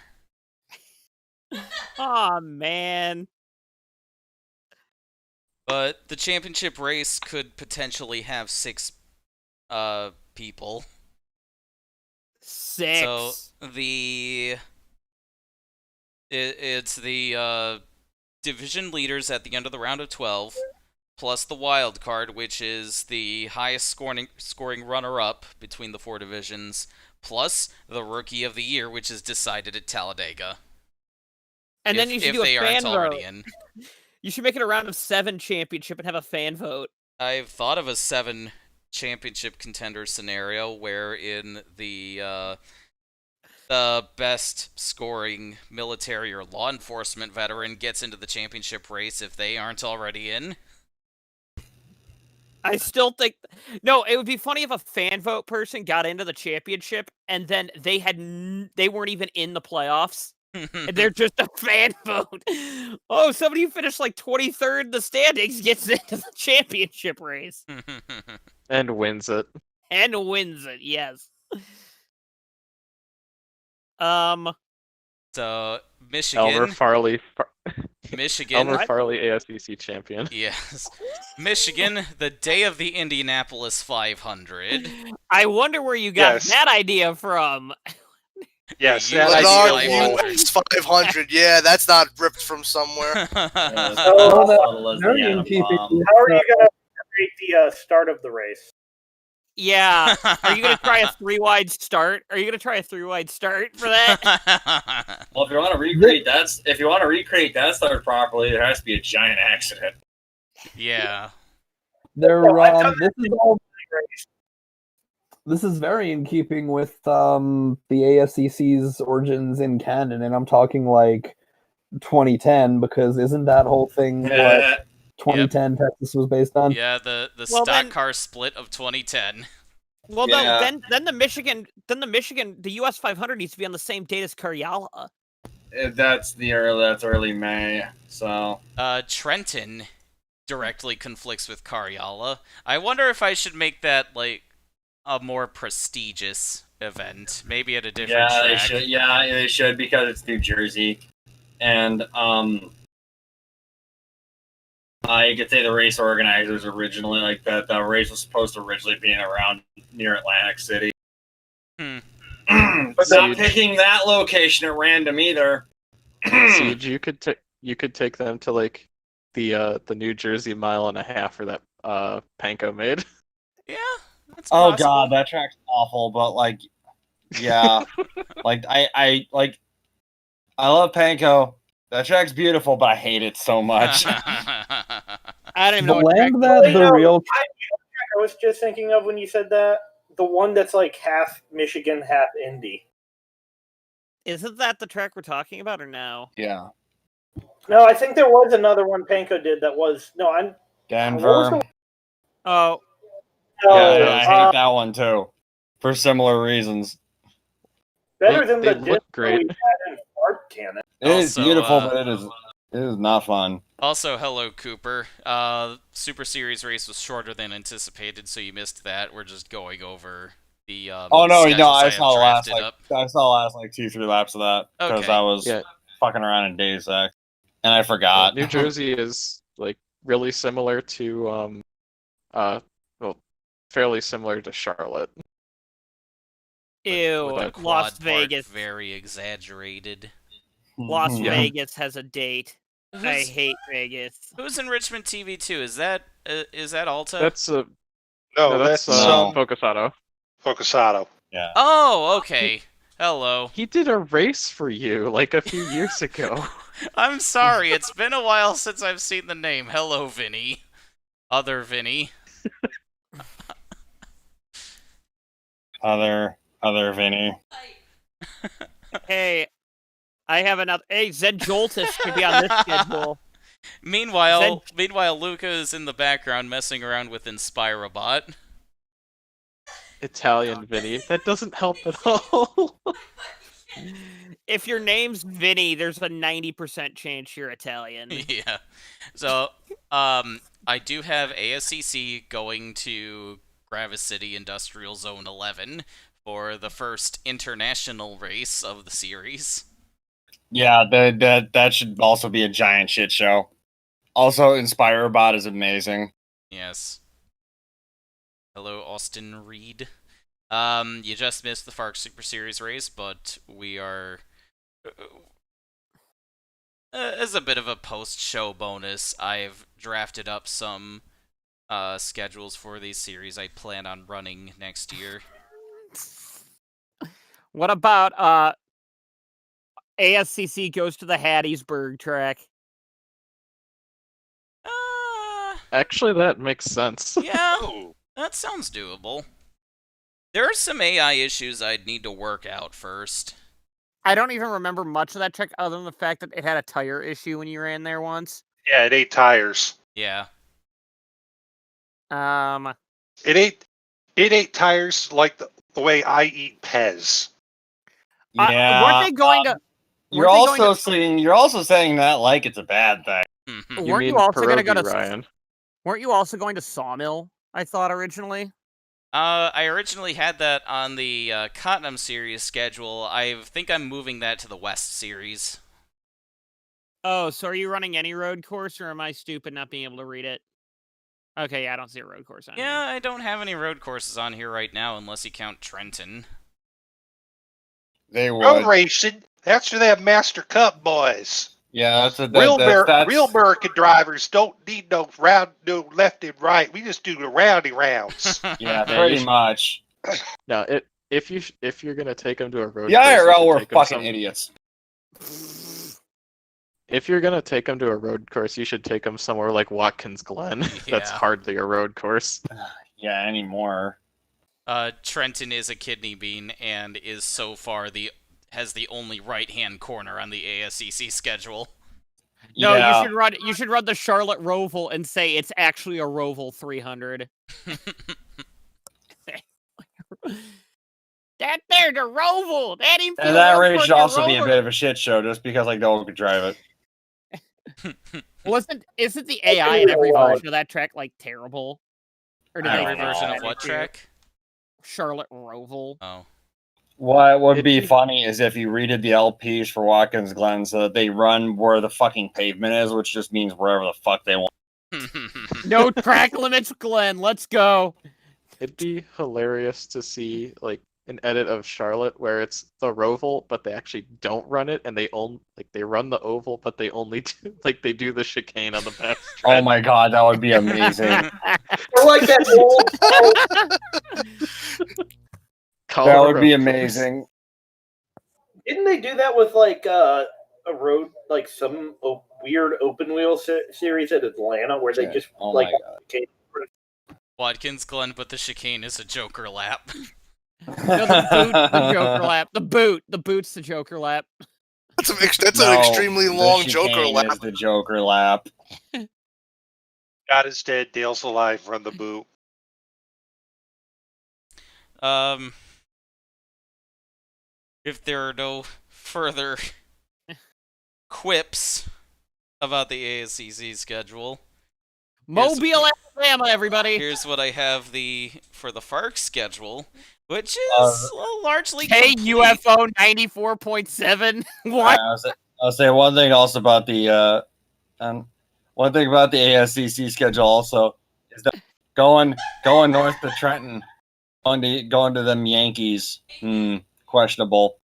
Aw, man. But the championship race could potentially have 6 people. 6. So it's the division leaders at the end of the round of 12, plus the wild card, which is the highest scoring runner-up between the 4 divisions, plus the rookie of the year, which is decided at Talladega. And then you should if do they a fan aren't already vote. in. You should make it a round of 7 championship and have a fan vote. I've thought of a 7 championship contender scenario wherein the best scoring military or law enforcement veteran gets into the championship race if they aren't already in. I still think no. It would be funny if a fan vote person got into the championship and then they weren't even in the playoffs. And they're just a fan vote. Oh, somebody who finished like 23rd in the standings gets into the championship race And wins it. and wins it. Yes. So Michigan, Elmer Farley. Michigan, Elmer Farley ASBC champion. yes, Michigan, the day of the Indianapolis 500. I wonder where you got Yes. that idea from. Yes, You that like idea Lenard will- US 500. Yeah, that's not ripped from somewhere. Oh, very in keeping with, How are you gonna create the start of the race? Yeah. Are you gonna try a 3-wide start? Are you gonna try a 3-wide start for that? Well, if you want to recreate that start properly, there has to be a giant accident. Yeah. they're, Oh, I thought- this is very in keeping with the AFCC's origins in canon, and I'm talking like 2010, because isn't that whole thing what 2010 Texas was based on? Yeah, the Well, stock then- car split of 2010. Well, Yeah. no, then the US 500 needs to be on the same date as Karyala. That's early May. So Trenton directly conflicts with Karyala. I wonder if I should make that like a more prestigious event, maybe at a different yeah, track. they should. Yeah, they should because it's New Jersey, and I could say the race organizers originally like that. The race was supposed to originally be around near Atlantic City. Hmm. But not picking that location at random either. Siege, you could take them to like the New Jersey mile and a half for that Panko made. Yeah, that's Oh possible. god, that track's awful, but like, yeah, like I love Panko, That track's beautiful, but I hate it so much. I don't even The know what track land that the real I was just thinking of when you said that. The one that's like half Michigan, half Indy. Isn't that the track we're talking about, or no? Yeah. No, I think there was another one Panko did that was Denver. Oh, Yeah, I hate that one too, for similar reasons. better than They the look disc great. we had in FARC Cannon. It is Also, beautiful, but it is not fun. Also, hello, Cooper. Super Series race was shorter than anticipated, so you missed that. We're just going over the Oh no, schedules I have saw the last drafted up. 2-3 laps of that because Okay. I was Yeah. fucking around in Days Ex, and I forgot. New Jersey is like really similar to fairly similar to Charlotte. ew, With the quad Las part Vegas. very exaggerated. Las Yeah. Vegas has a date. I hate Vegas. Who's in Richmond TV2? Is that Alta? That's No, that's no. Focusato. Focusato. Yeah. Oh, okay. Hello. He did a race for you like a few years ago. I'm sorry. It's been a while since I've seen the name. Hello, Vinny. Other Vinny. Other Vinny. Hey, I have another. Hey, Zed Joltis could be on this schedule. Meanwhile, Luca is in the background messing around with Inspirabot. Italian Vinny. That doesn't help at all. If your name's Vinny, there's a 90% chance you're Italian. Yeah. So, I do have ASCC going to Gravis City Industrial Zone 11 for the first international race of the series. Yeah, that should also be a giant shit show. Also, Inspirabot is amazing. Yes. Hello, Austin Reed. You just missed the FARC Super Series race, but we are... as a bit of a post-show bonus, I've drafted up some schedules for these series I plan on running next year. What about ASCC goes to the Hattiesburg track? Actually, that makes sense. Yeah, that sounds doable. There are some AI issues I'd need to work out first. I don't even remember much of that track other than the fact that it had a tire issue when you ran there once. Yeah, it ate tires. Yeah. It ate tires like the way I eat Pez. Yeah. Weren't they going to? You're also saying that like it's a bad thing. Weren't you also going to go to Ryan? Weren't you also going to Sawmill? I thought originally. I originally had that on the Cottenham series schedule. I think I'm moving that to the West series. Oh, so are you running any road course, or am I stupid not being able to read it? Okay, yeah, I don't see a road course on here. Yeah, I don't have any road courses on here right now, unless you count Trenton. They would. Road racing. That's where they have Master Cup boys. Yeah, Real American drivers don't need no left and right. We just do the roundy rounds. Yeah, pretty much. No, if you're gonna take them to a road. The course, you IRL should were take 'em fucking idiots. If you're gonna take them to a road course, you should take them somewhere like Watkins Glen. That's Yeah. hardly a road course. Yeah, anymore. Trenton is a kidney bean and is so far has the only right-hand corner on the ASCC schedule. No, Yeah. you should run the Charlotte Roval and say it's actually a Roval 300. That there's a Roval. That ain't And that race should also be a bit of a shit show just because like no one could drive it. Well, isn't the AI in every version of that track like terrible? Or did Every they version fix of that what issue? track? Charlotte Roval. Oh. What would be funny is if you redid the LPs for Watkins Glen so that they run where the fucking pavement is, which just means wherever the fuck they want. No track limits, Glenn. Let's go. It'd be hilarious to see like an edit of Charlotte where it's the Roval, but they actually don't run it, and they run the oval, but they only do they do the chicane on the back stretch. Oh my god, that would be amazing. Or like that That would be amazing. Didn't they do that with like a road like some weird open wheel series at Atlanta where they just Oh like my God. Watkins Glen, but the chicane is a Joker lap. No, the boot, the Joker lap. The boot's the Joker lap. That's an extremely long the Joker chicane lap. is the Joker lap. God is dead. Dale's alive. Run the boot. If there are no further quips about the ASCC schedule, Mobile, Alabama, everybody. here's what I have for the FARC schedule, which is largely complete. KUFO 94.7. What? I'll say one thing also about the one thing about the ASCC schedule also is that going north to Trenton, going to them Yankees, questionable.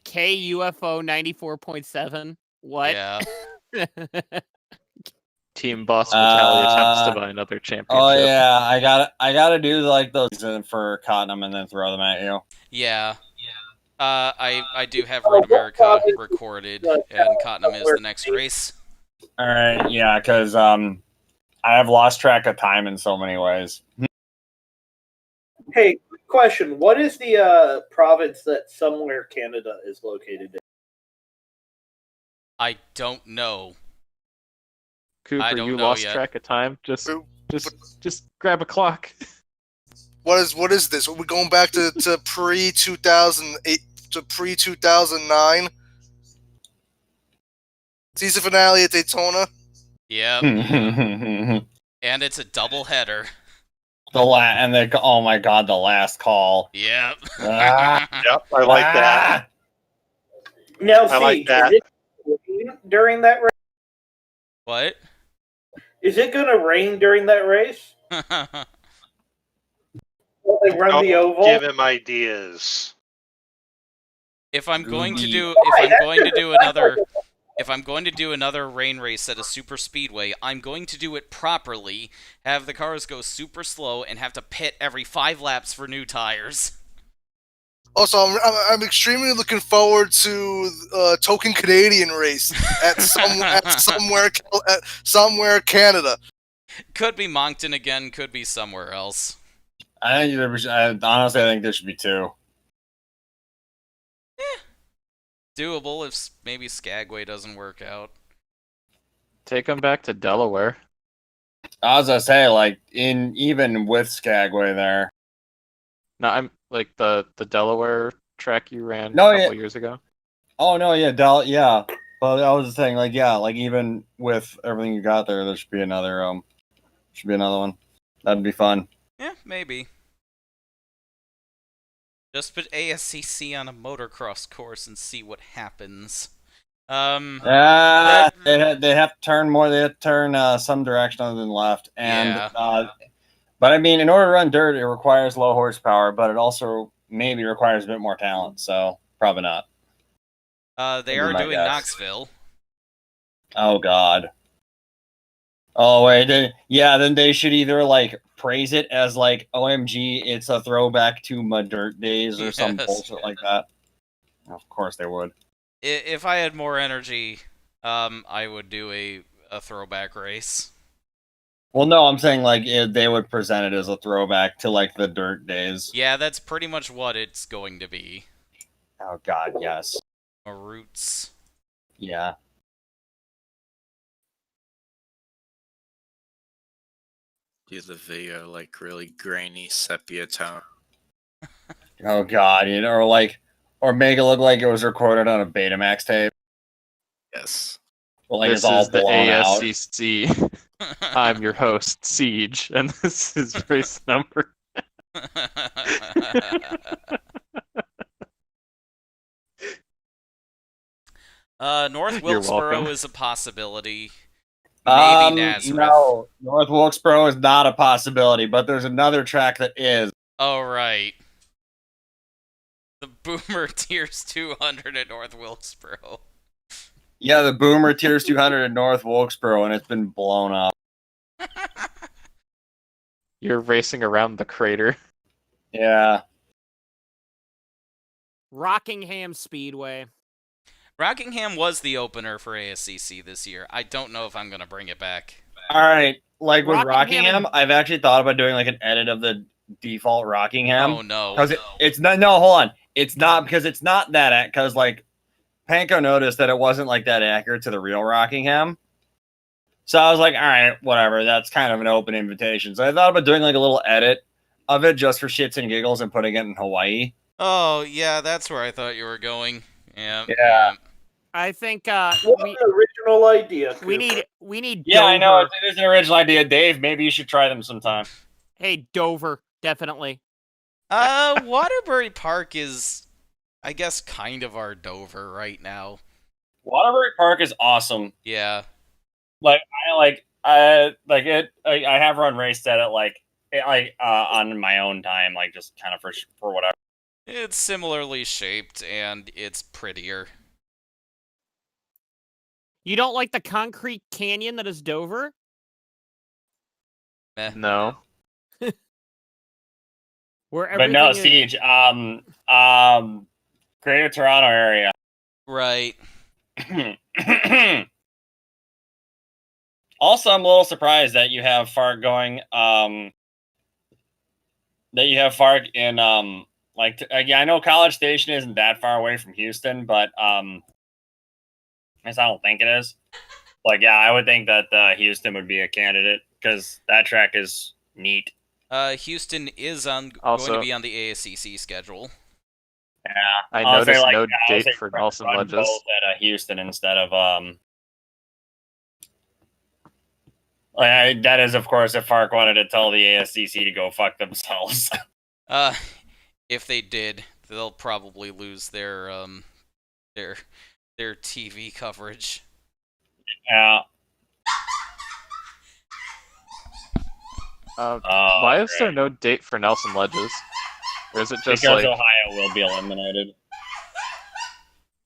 KUFO 94.7. What? Yeah. Team Boss Battalion attempts to buy another championship. Oh yeah, I gotta do like those for Cottenham and then throw them at you. Yeah. I do have Road America recorded, and Cottenham is the next race. All right, yeah, because I have lost track of time in so many ways. Hey, question. What is the province that Somewhere Canada is located in? I don't know. Cooper, you lost track of time. Just grab a clock. What is this? Are we going back to pre 2008 to pre 2009? Season finale at Daytona. Yep. And it's a double header. Oh my God, the last call. Yep. Yep, I like that. Now, I like that. Is it rain during that race? What? Is it going to rain during that race? Will they run the oval? Give him ideas. If I'm going to do another rain race at a super speedway, I'm going to do it properly, have the cars go super slow, and have to pit every 5 laps for new tires. Also, I'm extremely looking forward to token Canadian race at somewhere Canada. Could be Moncton again, could be somewhere else. Honestly, I think there should be 2. Doable if maybe Skagway doesn't work out. Take them back to Delaware. I was gonna say, like, even with Skagway there. No, I'm like the Delaware track you ran a couple years ago. Oh no, yeah, yeah. But I was just saying, like, yeah, like even with everything you got there should be another one. That'd be fun. Yeah, maybe. Just put ASCC on a motocross course and see what happens. They have to turn more. They have to turn some direction other than left. And but I mean, in order to run dirt, it requires low horsepower, but it also maybe requires a bit more talent. So probably not. They are doing Knoxville. Oh God. Oh wait, then they should either like praise it as like OMG, it's a throwback to my dirt days or some bullshit like that. Of course they would. If I had more energy, I would do a throwback race. Well, no, I'm saying like they would present it as a throwback to like the dirt days. Yeah, that's pretty much what it's going to be. Oh God, yes. Roots. Yeah. Do the video like really grainy sepia tone. Oh God, or make it look like it was recorded on a Betamax tape. Yes. Well, like This it's all is the blown out. ASCC. I'm your host, Siege, and this is race number. North Wilkesboro is a possibility. Maybe Nazareth. No, North Wilkesboro is not a possibility, but there's another track that is. Oh, right. The Boomer Tiers 200 at North Wilkesboro. Yeah, the Boomer Tiers 200 at North Wilkesboro, and it's been blown up. You're racing around the crater. Yeah. Rockingham Speedway. Rockingham was the opener for ASCC this year. I don't know if I'm gonna bring it back. All right, like with Rockingham Rockingham, I've actually thought about doing like an edit of the default Rockingham. Oh no. Because it's not. No, hold on. It's not because it's not that. Because like Panko noticed that it wasn't like that accurate to the real Rockingham. So I was like, all right, whatever. That's kind of an open invitation. So I thought about doing like a little edit of it just for shits and giggles and putting it in Hawaii. Oh yeah, that's where I thought you were going. Yeah. Yeah. I think What an original idea. we Cooper. need Yeah, Dover. I know. It is an original idea. Dave, maybe you should try them sometime. Hey, Dover, definitely. Waterbury Park is, I guess, kind of our Dover right now. Waterbury Park is awesome. Yeah. Like I have run raced at it on my own time, like just kind of for whatever. It's similarly shaped and it's prettier. You don't like the concrete canyon that is Dover? Meh. No. Where But no, everything is- Siege. Greater Toronto area. Right. Also, I'm a little surprised that you have FARC going. That you have FARC in yeah, I know College Station isn't that far away from Houston, but I guess I don't think it is. Like, yeah, I would think that Houston would be a candidate because that track is neat. Houston is going Also- to be on the ASCC schedule. Yeah, I I'll say, noticed no I'll date say for run Nelson both Ledges. at Houston instead of that is, of course, if FARC wanted to tell the ASCC to go fuck themselves. If they did, they'll probably lose their TV coverage. Yeah. Why is there no date for Nelson Ledges? Or is it just Because like Ohio will be eliminated.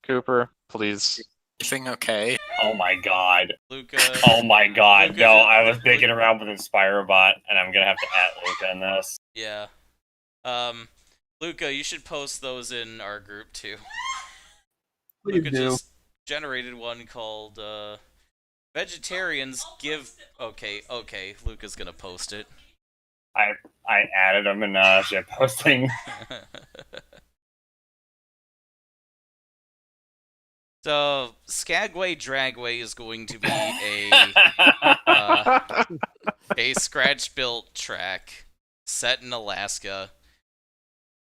Cooper, please? Everything okay? Oh my god. Luca. Oh my god. Luca No, just- I was digging around with InspireBot, and I'm gonna have to at Luca in this. Yeah. Luca, you should post those in our group too. Please Luca do. just generated one called Vegetarians Give. Okay, Luca's gonna post it. I added him in shit posting. So Skagway Dragway is going to be a scratch-built track set in Alaska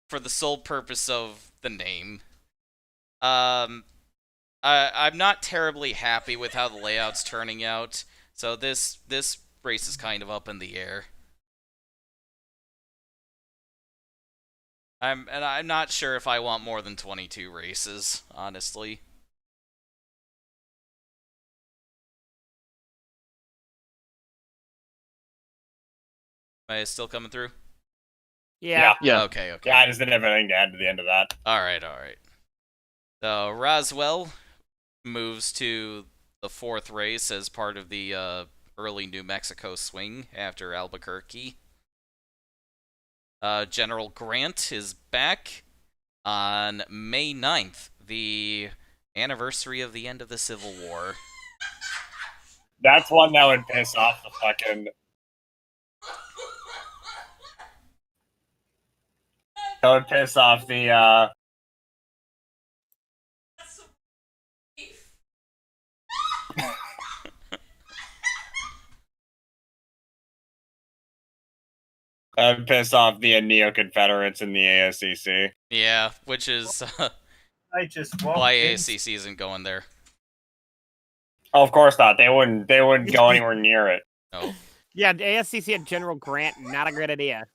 for the sole purpose of the name. I'm not terribly happy with how the layout's turning out, so this race is kind of up in the air. I'm not sure if I want more than 22 races, honestly. Am I still coming through? Yeah. Yeah. Okay. Yeah, I just didn't have anything to add to the end of that. Alright. So, Roswell moves to the 4th race as part of the early New Mexico swing after Albuquerque. General Grant is back on May 9th, the anniversary of the end of the Civil War. That's one that would piss off the fucking... That would piss off the, that would piss off the neo-Confederates in the ASCC. Yeah, which is I just why ASCC isn't going there. Oh, of course not. They wouldn't go anywhere near it. No. Yeah, the ASCC had General Grant. Not a great idea.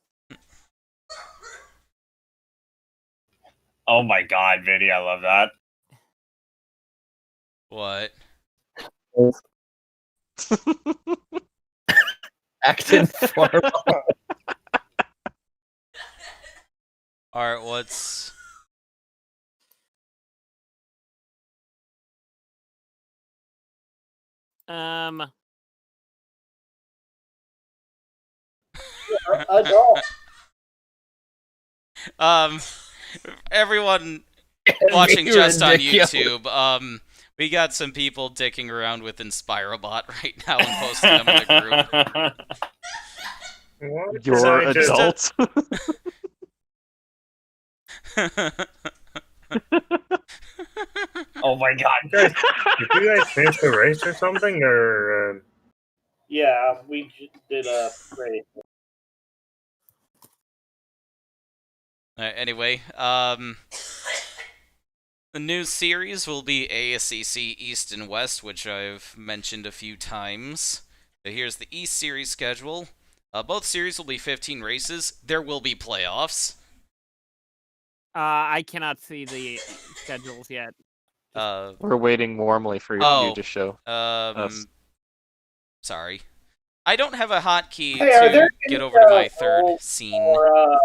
Oh my god, Vinny, I love that. What? Acting formal. Alright, what's... I don't. Everyone watching Be just ridiculous. on YouTube, we got some people dicking around with Inspirobot right now and posting them in the group. What? You're I just- adults. Oh my god. Did you guys finish the race or something, or? Yeah, we did a race. Anyway, the new series will be ASCC East and West, which I've mentioned a few times. So here's the East Series schedule. Both series will be 15 races. There will be playoffs. I cannot see the schedules yet. We're waiting warmly for you to show us. Sorry. I don't have a hotkey Hey, are to there get any, over to my third rules scene. for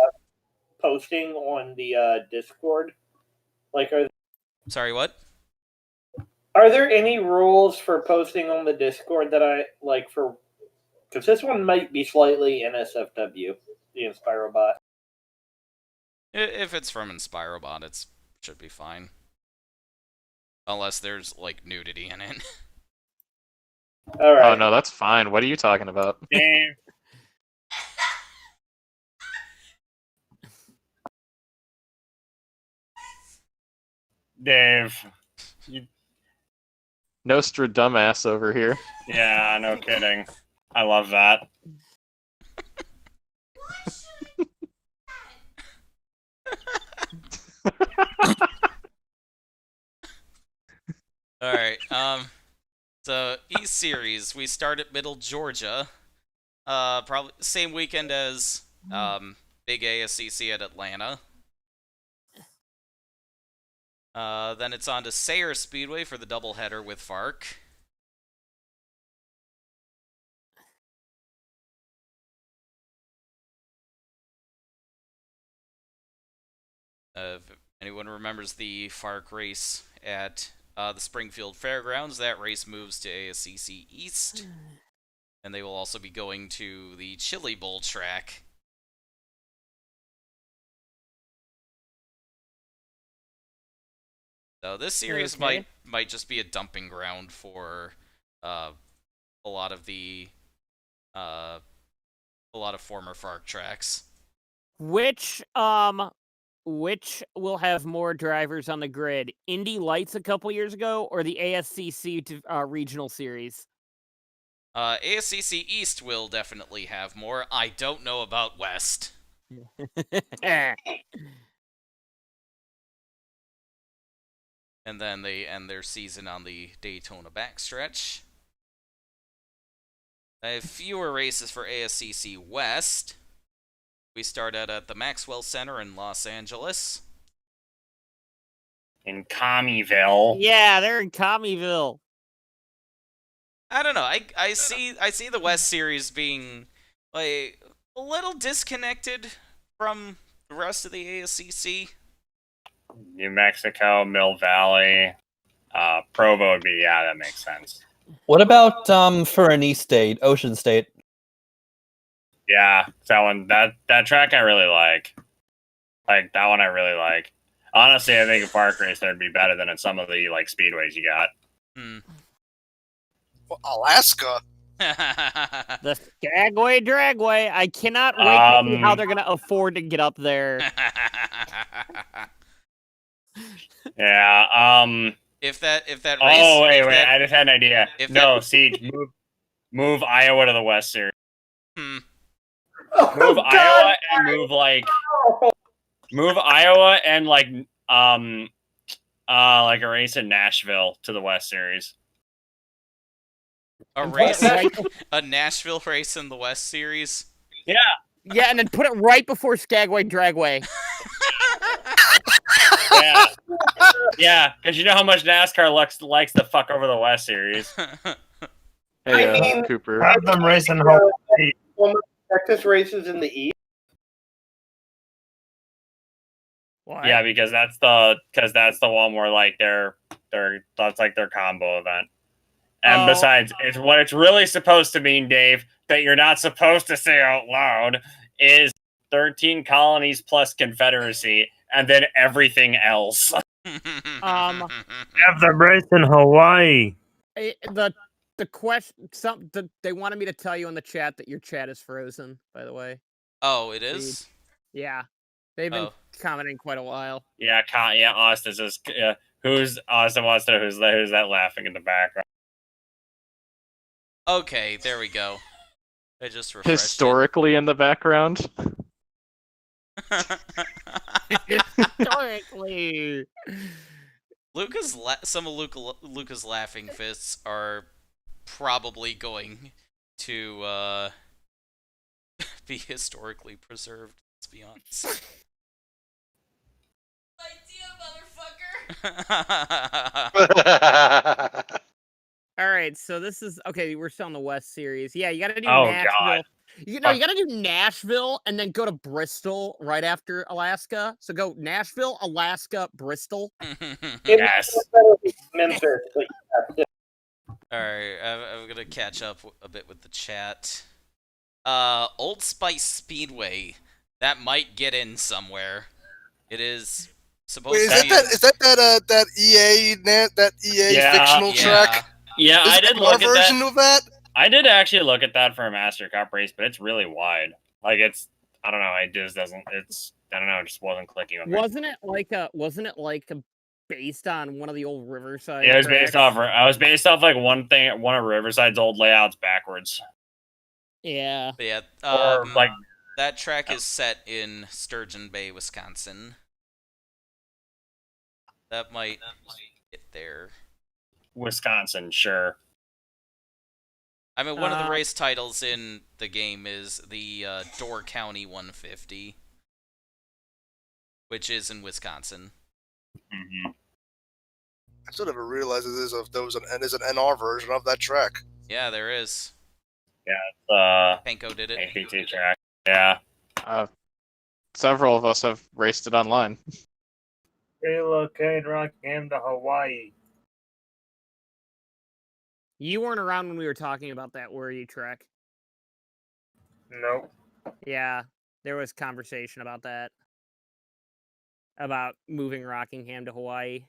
posting on the Discord? Like, Sorry, what? are there any rules for posting on the Discord that I like for? Because this one might be slightly NSFW, the Inspirobot. If it's from Inspirobot, it should be fine. Unless there's, like, nudity in it. Alright. Oh no, that's fine. What are you talking about? Dave. Nostra dumbass over here. Yeah, no kidding. I love that. Alright, so East Series, we start at Middle Georgia. Probably same weekend as Big ASCC at Atlanta. Then it's on to Sayre Speedway for the doubleheader with FARC. If anyone remembers the FARC race at the Springfield Fairgrounds, that race moves to ASCC East. And they will also be going to the Chili Bowl track. So this series might just be a dumping ground for a lot of the a lot of former FARC tracks. Which will have more drivers on the grid? Indy Lights a couple years ago, or the ASCC regional series? ASCC East will definitely have more. I don't know about West. And then they end their season on the Daytona backstretch. Fewer races for ASCC West. We start out at the Maxwell Center in Los Angeles. In Commeyville. Yeah, they're in Commeyville. I don't know. I see the West Series being like a little disconnected from the rest of the ASCC. New Mexico, Mill Valley, Provo would be, yeah, that makes sense. What about for an East State, Ocean State? Yeah, that one, that track I really like. Like, that one I really like. Honestly, I think a park race there would be better than in some of the, like, speedways you got. Well, Alaska. The Skagway Dragway. I cannot wait to see how they're going to afford to get up there. Yeah, If that race... Oh, wait, I just had an idea. No, see, move Iowa to the West Series. Hmm. Move Iowa and move Iowa and like a race in Nashville to the West Series. A Nashville race in the West Series? Yeah. Yeah, and then put it right before Skagway Dragway. Yeah. Yeah, because you know how much NASCAR likes to fuck over the West Series. Hey, Cooper. Have them racing Hawaii. Texas races in the East. What? Yeah, because that's the one where like that's like their combo event. And besides, what it's really supposed to mean, Dave, that you're not supposed to say out loud, is 13 colonies plus Confederacy, and then everything else. Have the race in Hawaii. The question, they wanted me to tell you in the chat that your chat is frozen. By the way. Oh, it is. Yeah, they've been commenting quite a while. Yeah, Austin says, who's Austin wants to know who's that laughing in the background? Okay, there we go. I just refreshed Historically in the background. Historically. Some of Luca's laughing fists are probably going to be historically preserved. Let's be honest. Motherfucker. All right, so this is okay. We're still in the West Series. Yeah, you got to do Oh, Nashville. God. You got to do Nashville and then go to Bristol right after Alaska. So go Nashville, Alaska, Bristol. Yes. Memphis, but All right, I'm gonna catch up a bit with the chat. Old Spice Speedway, that might get in somewhere. It is supposed Wait, to be. is that EA fictional track? Yeah, Is I there did more look at version of that. I did actually look at that for a Master Cup race, but it's really wide. Like I don't know. It just doesn't. I don't know. It just wasn't clicking with me. Wasn't it like a based on one of the old Riverside? It was tracks? based off. I was based off like one of Riverside's old layouts backwards. Yeah. But yeah, Or like that track is set in Sturgeon Bay, Wisconsin. That might get there. Wisconsin, sure. I mean, one of the race titles in the game is the Door County 150, which is in Wisconsin. Mm-hmm. I still never realized there was an NR version of that track. Yeah, there is. Yeah, Panko did it. APT track. Yeah. Several of us have raced it online. Relocate Rockingham to Hawaii. You weren't around when we were talking about that, were you, Trek? Nope. Yeah, there was conversation about that. About moving Rockingham to Hawaii.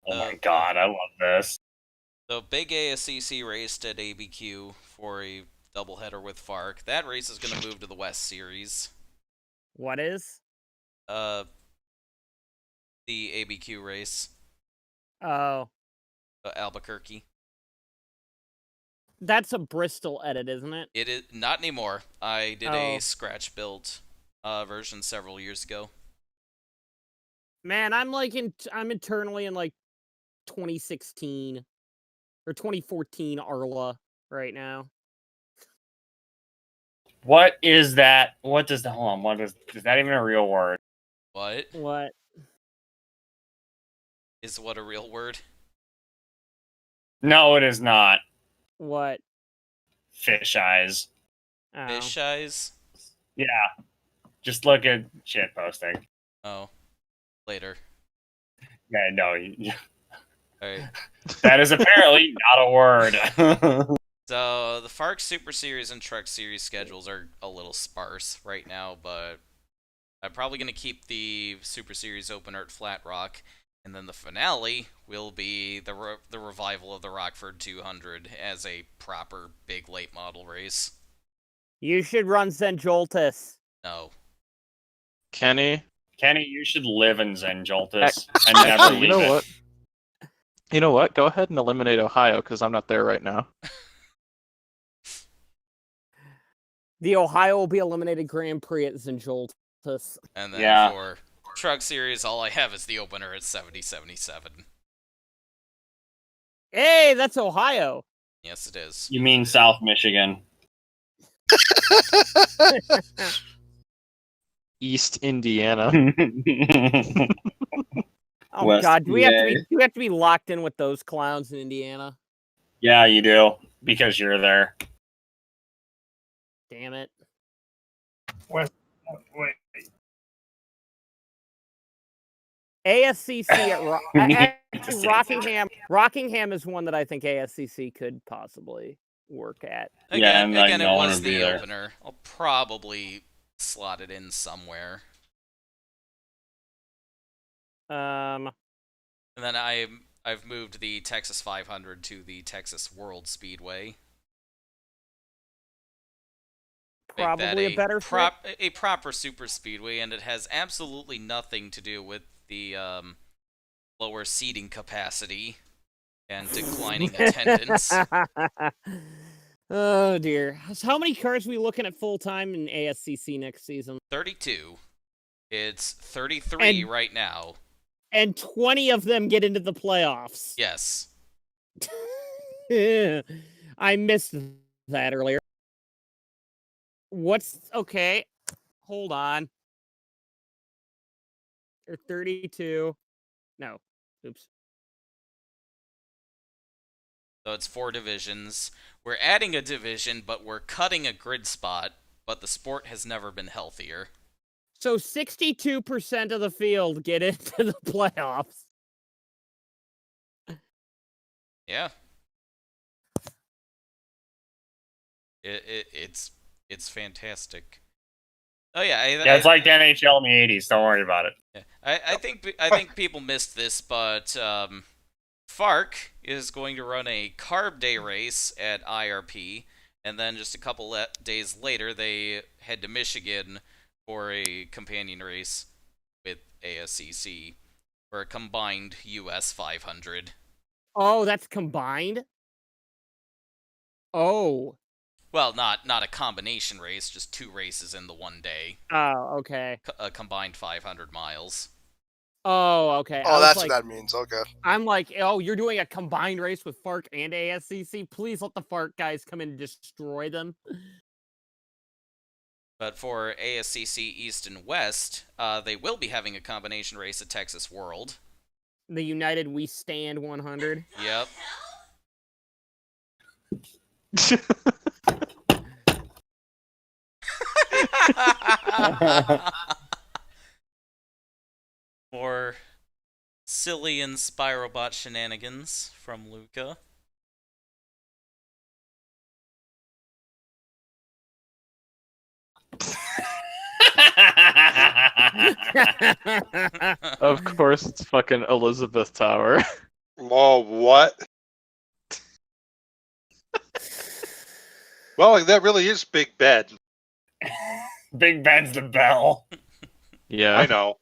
Oh my god, I love this. So Big ASCC raced at ABQ for a doubleheader with FARC. That race is going to move to the West Series. What is? The ABQ race. Oh. Albuquerque. That's a Bristol edit, isn't it? It is not anymore. I did a scratch build version several years ago. Man, I'm internally in like 2016 or 2014 Arla right now. What is that? What does the hold on? Is that even a real word? What? What? Is what a real word? No, it is not. What? Fish eyes. Oh. Fish eyes? Yeah. Just look at shit posting. Oh. Later. Yeah, no. Alright. That is apparently not a word. So, the FARC Super Series and Truck Series schedules are a little sparse right now, but I'm probably going to keep the Super Series opener at Flat Rock, and then the finale will be the revival of the Rockford 200 as a proper big late model race. You should run Zenjoltis. No. Kenny, you should live in Zenjoltis and never leave you know it. what? You know what? Go ahead and eliminate Ohio, because I'm not there right now. The Ohio will be eliminated Grand Prix at Zenjoltis. And then for Truck Series, all I have is the opener at 7077. Hey, that's Ohio. Yes, it is. You mean South Michigan. East Indiana. Oh West God, do we have to be locked in with those clowns in Indiana? Yeah, you do. Because you're there. Damn it. Wait. ASCC at Rockingham is one that I think ASCC could possibly work at. Again, it was the opener. I'll probably slot it in somewhere. Um, And then I've moved the Texas 500 to the Texas World Speedway. Make that probably a better fit. a proper super speedway, and it has absolutely nothing to do with the lower seating capacity and declining attendance. Oh dear. So how many cars are we looking at full time in ASCC next season? 32. It's 33 right now. And 20 of them get into the playoffs. Yes. I missed that earlier. Okay? Hold on. Or 32. No. Oops. So it's 4 divisions. We're adding a division, but we're cutting a grid spot, but the sport has never been healthier. So 62% of the field get into the playoffs. Yeah. It's fantastic. Oh yeah, it's like the NHL in the '80s. Don't worry about it. Yeah. I think people missed this, but FARC is going to run a carb day race at IRP, and then just a couple days later they head to Michigan for a companion race with ASCC for a combined US 500. Oh, that's combined? Oh. Well, not a combination race, just 2 races in the one day. Oh, okay. A combined 500 miles. Oh, okay. Oh, that's what that means. Okay. I'm like, oh, you're doing a combined race with FARC and ASCC? Please let the FARC guys come in and destroy them. But for ASCC East and West, they will be having a combination race at Texas World. The United We Stand 100. Yep. More silly and Spirobot shenanigans from Luca. Of course, it's fucking Elizabeth Tower. Oh, what? Well, that really is Big Ben. Big Ben's the bell. Yeah. I know.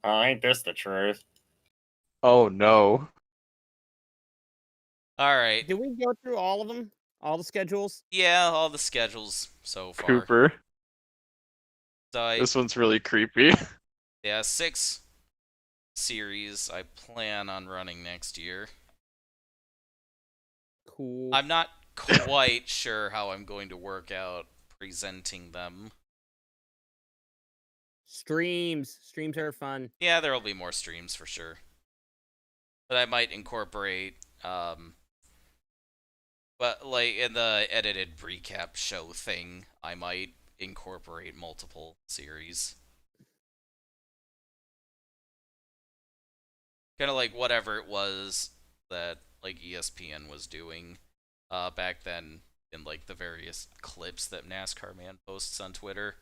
Oh, ain't this the truth? Oh no. Alright. Did we go through all of them? All the schedules? Yeah, all the schedules so far. Cooper. So This one's really creepy. Yeah, 6 series I plan on running next year. Cool. I'm not quite sure how I'm going to work out presenting them. Streams. Streams are fun. Yeah, there'll be more streams for sure. But I might incorporate, but like in the edited recap show thing, I might incorporate multiple series. Kind of like whatever it was that like ESPN was doing back then in like the various clips that NASCAR Man posts on Twitter.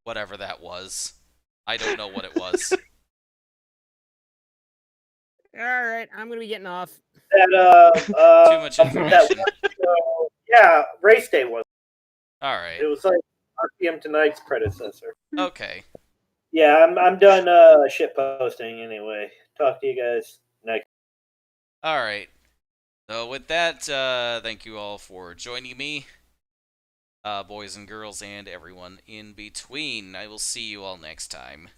Whatever that was. I don't know what it was. Alright, I'm gonna be getting off. Too much information. Yeah, race day was. Alright. It was like RPM Tonight's predecessor. Okay. Yeah, I'm done shit posting anyway. Talk to you guys next. Alright. So with that, thank you all for joining me. Boys and girls and everyone in between. I will see you all next time.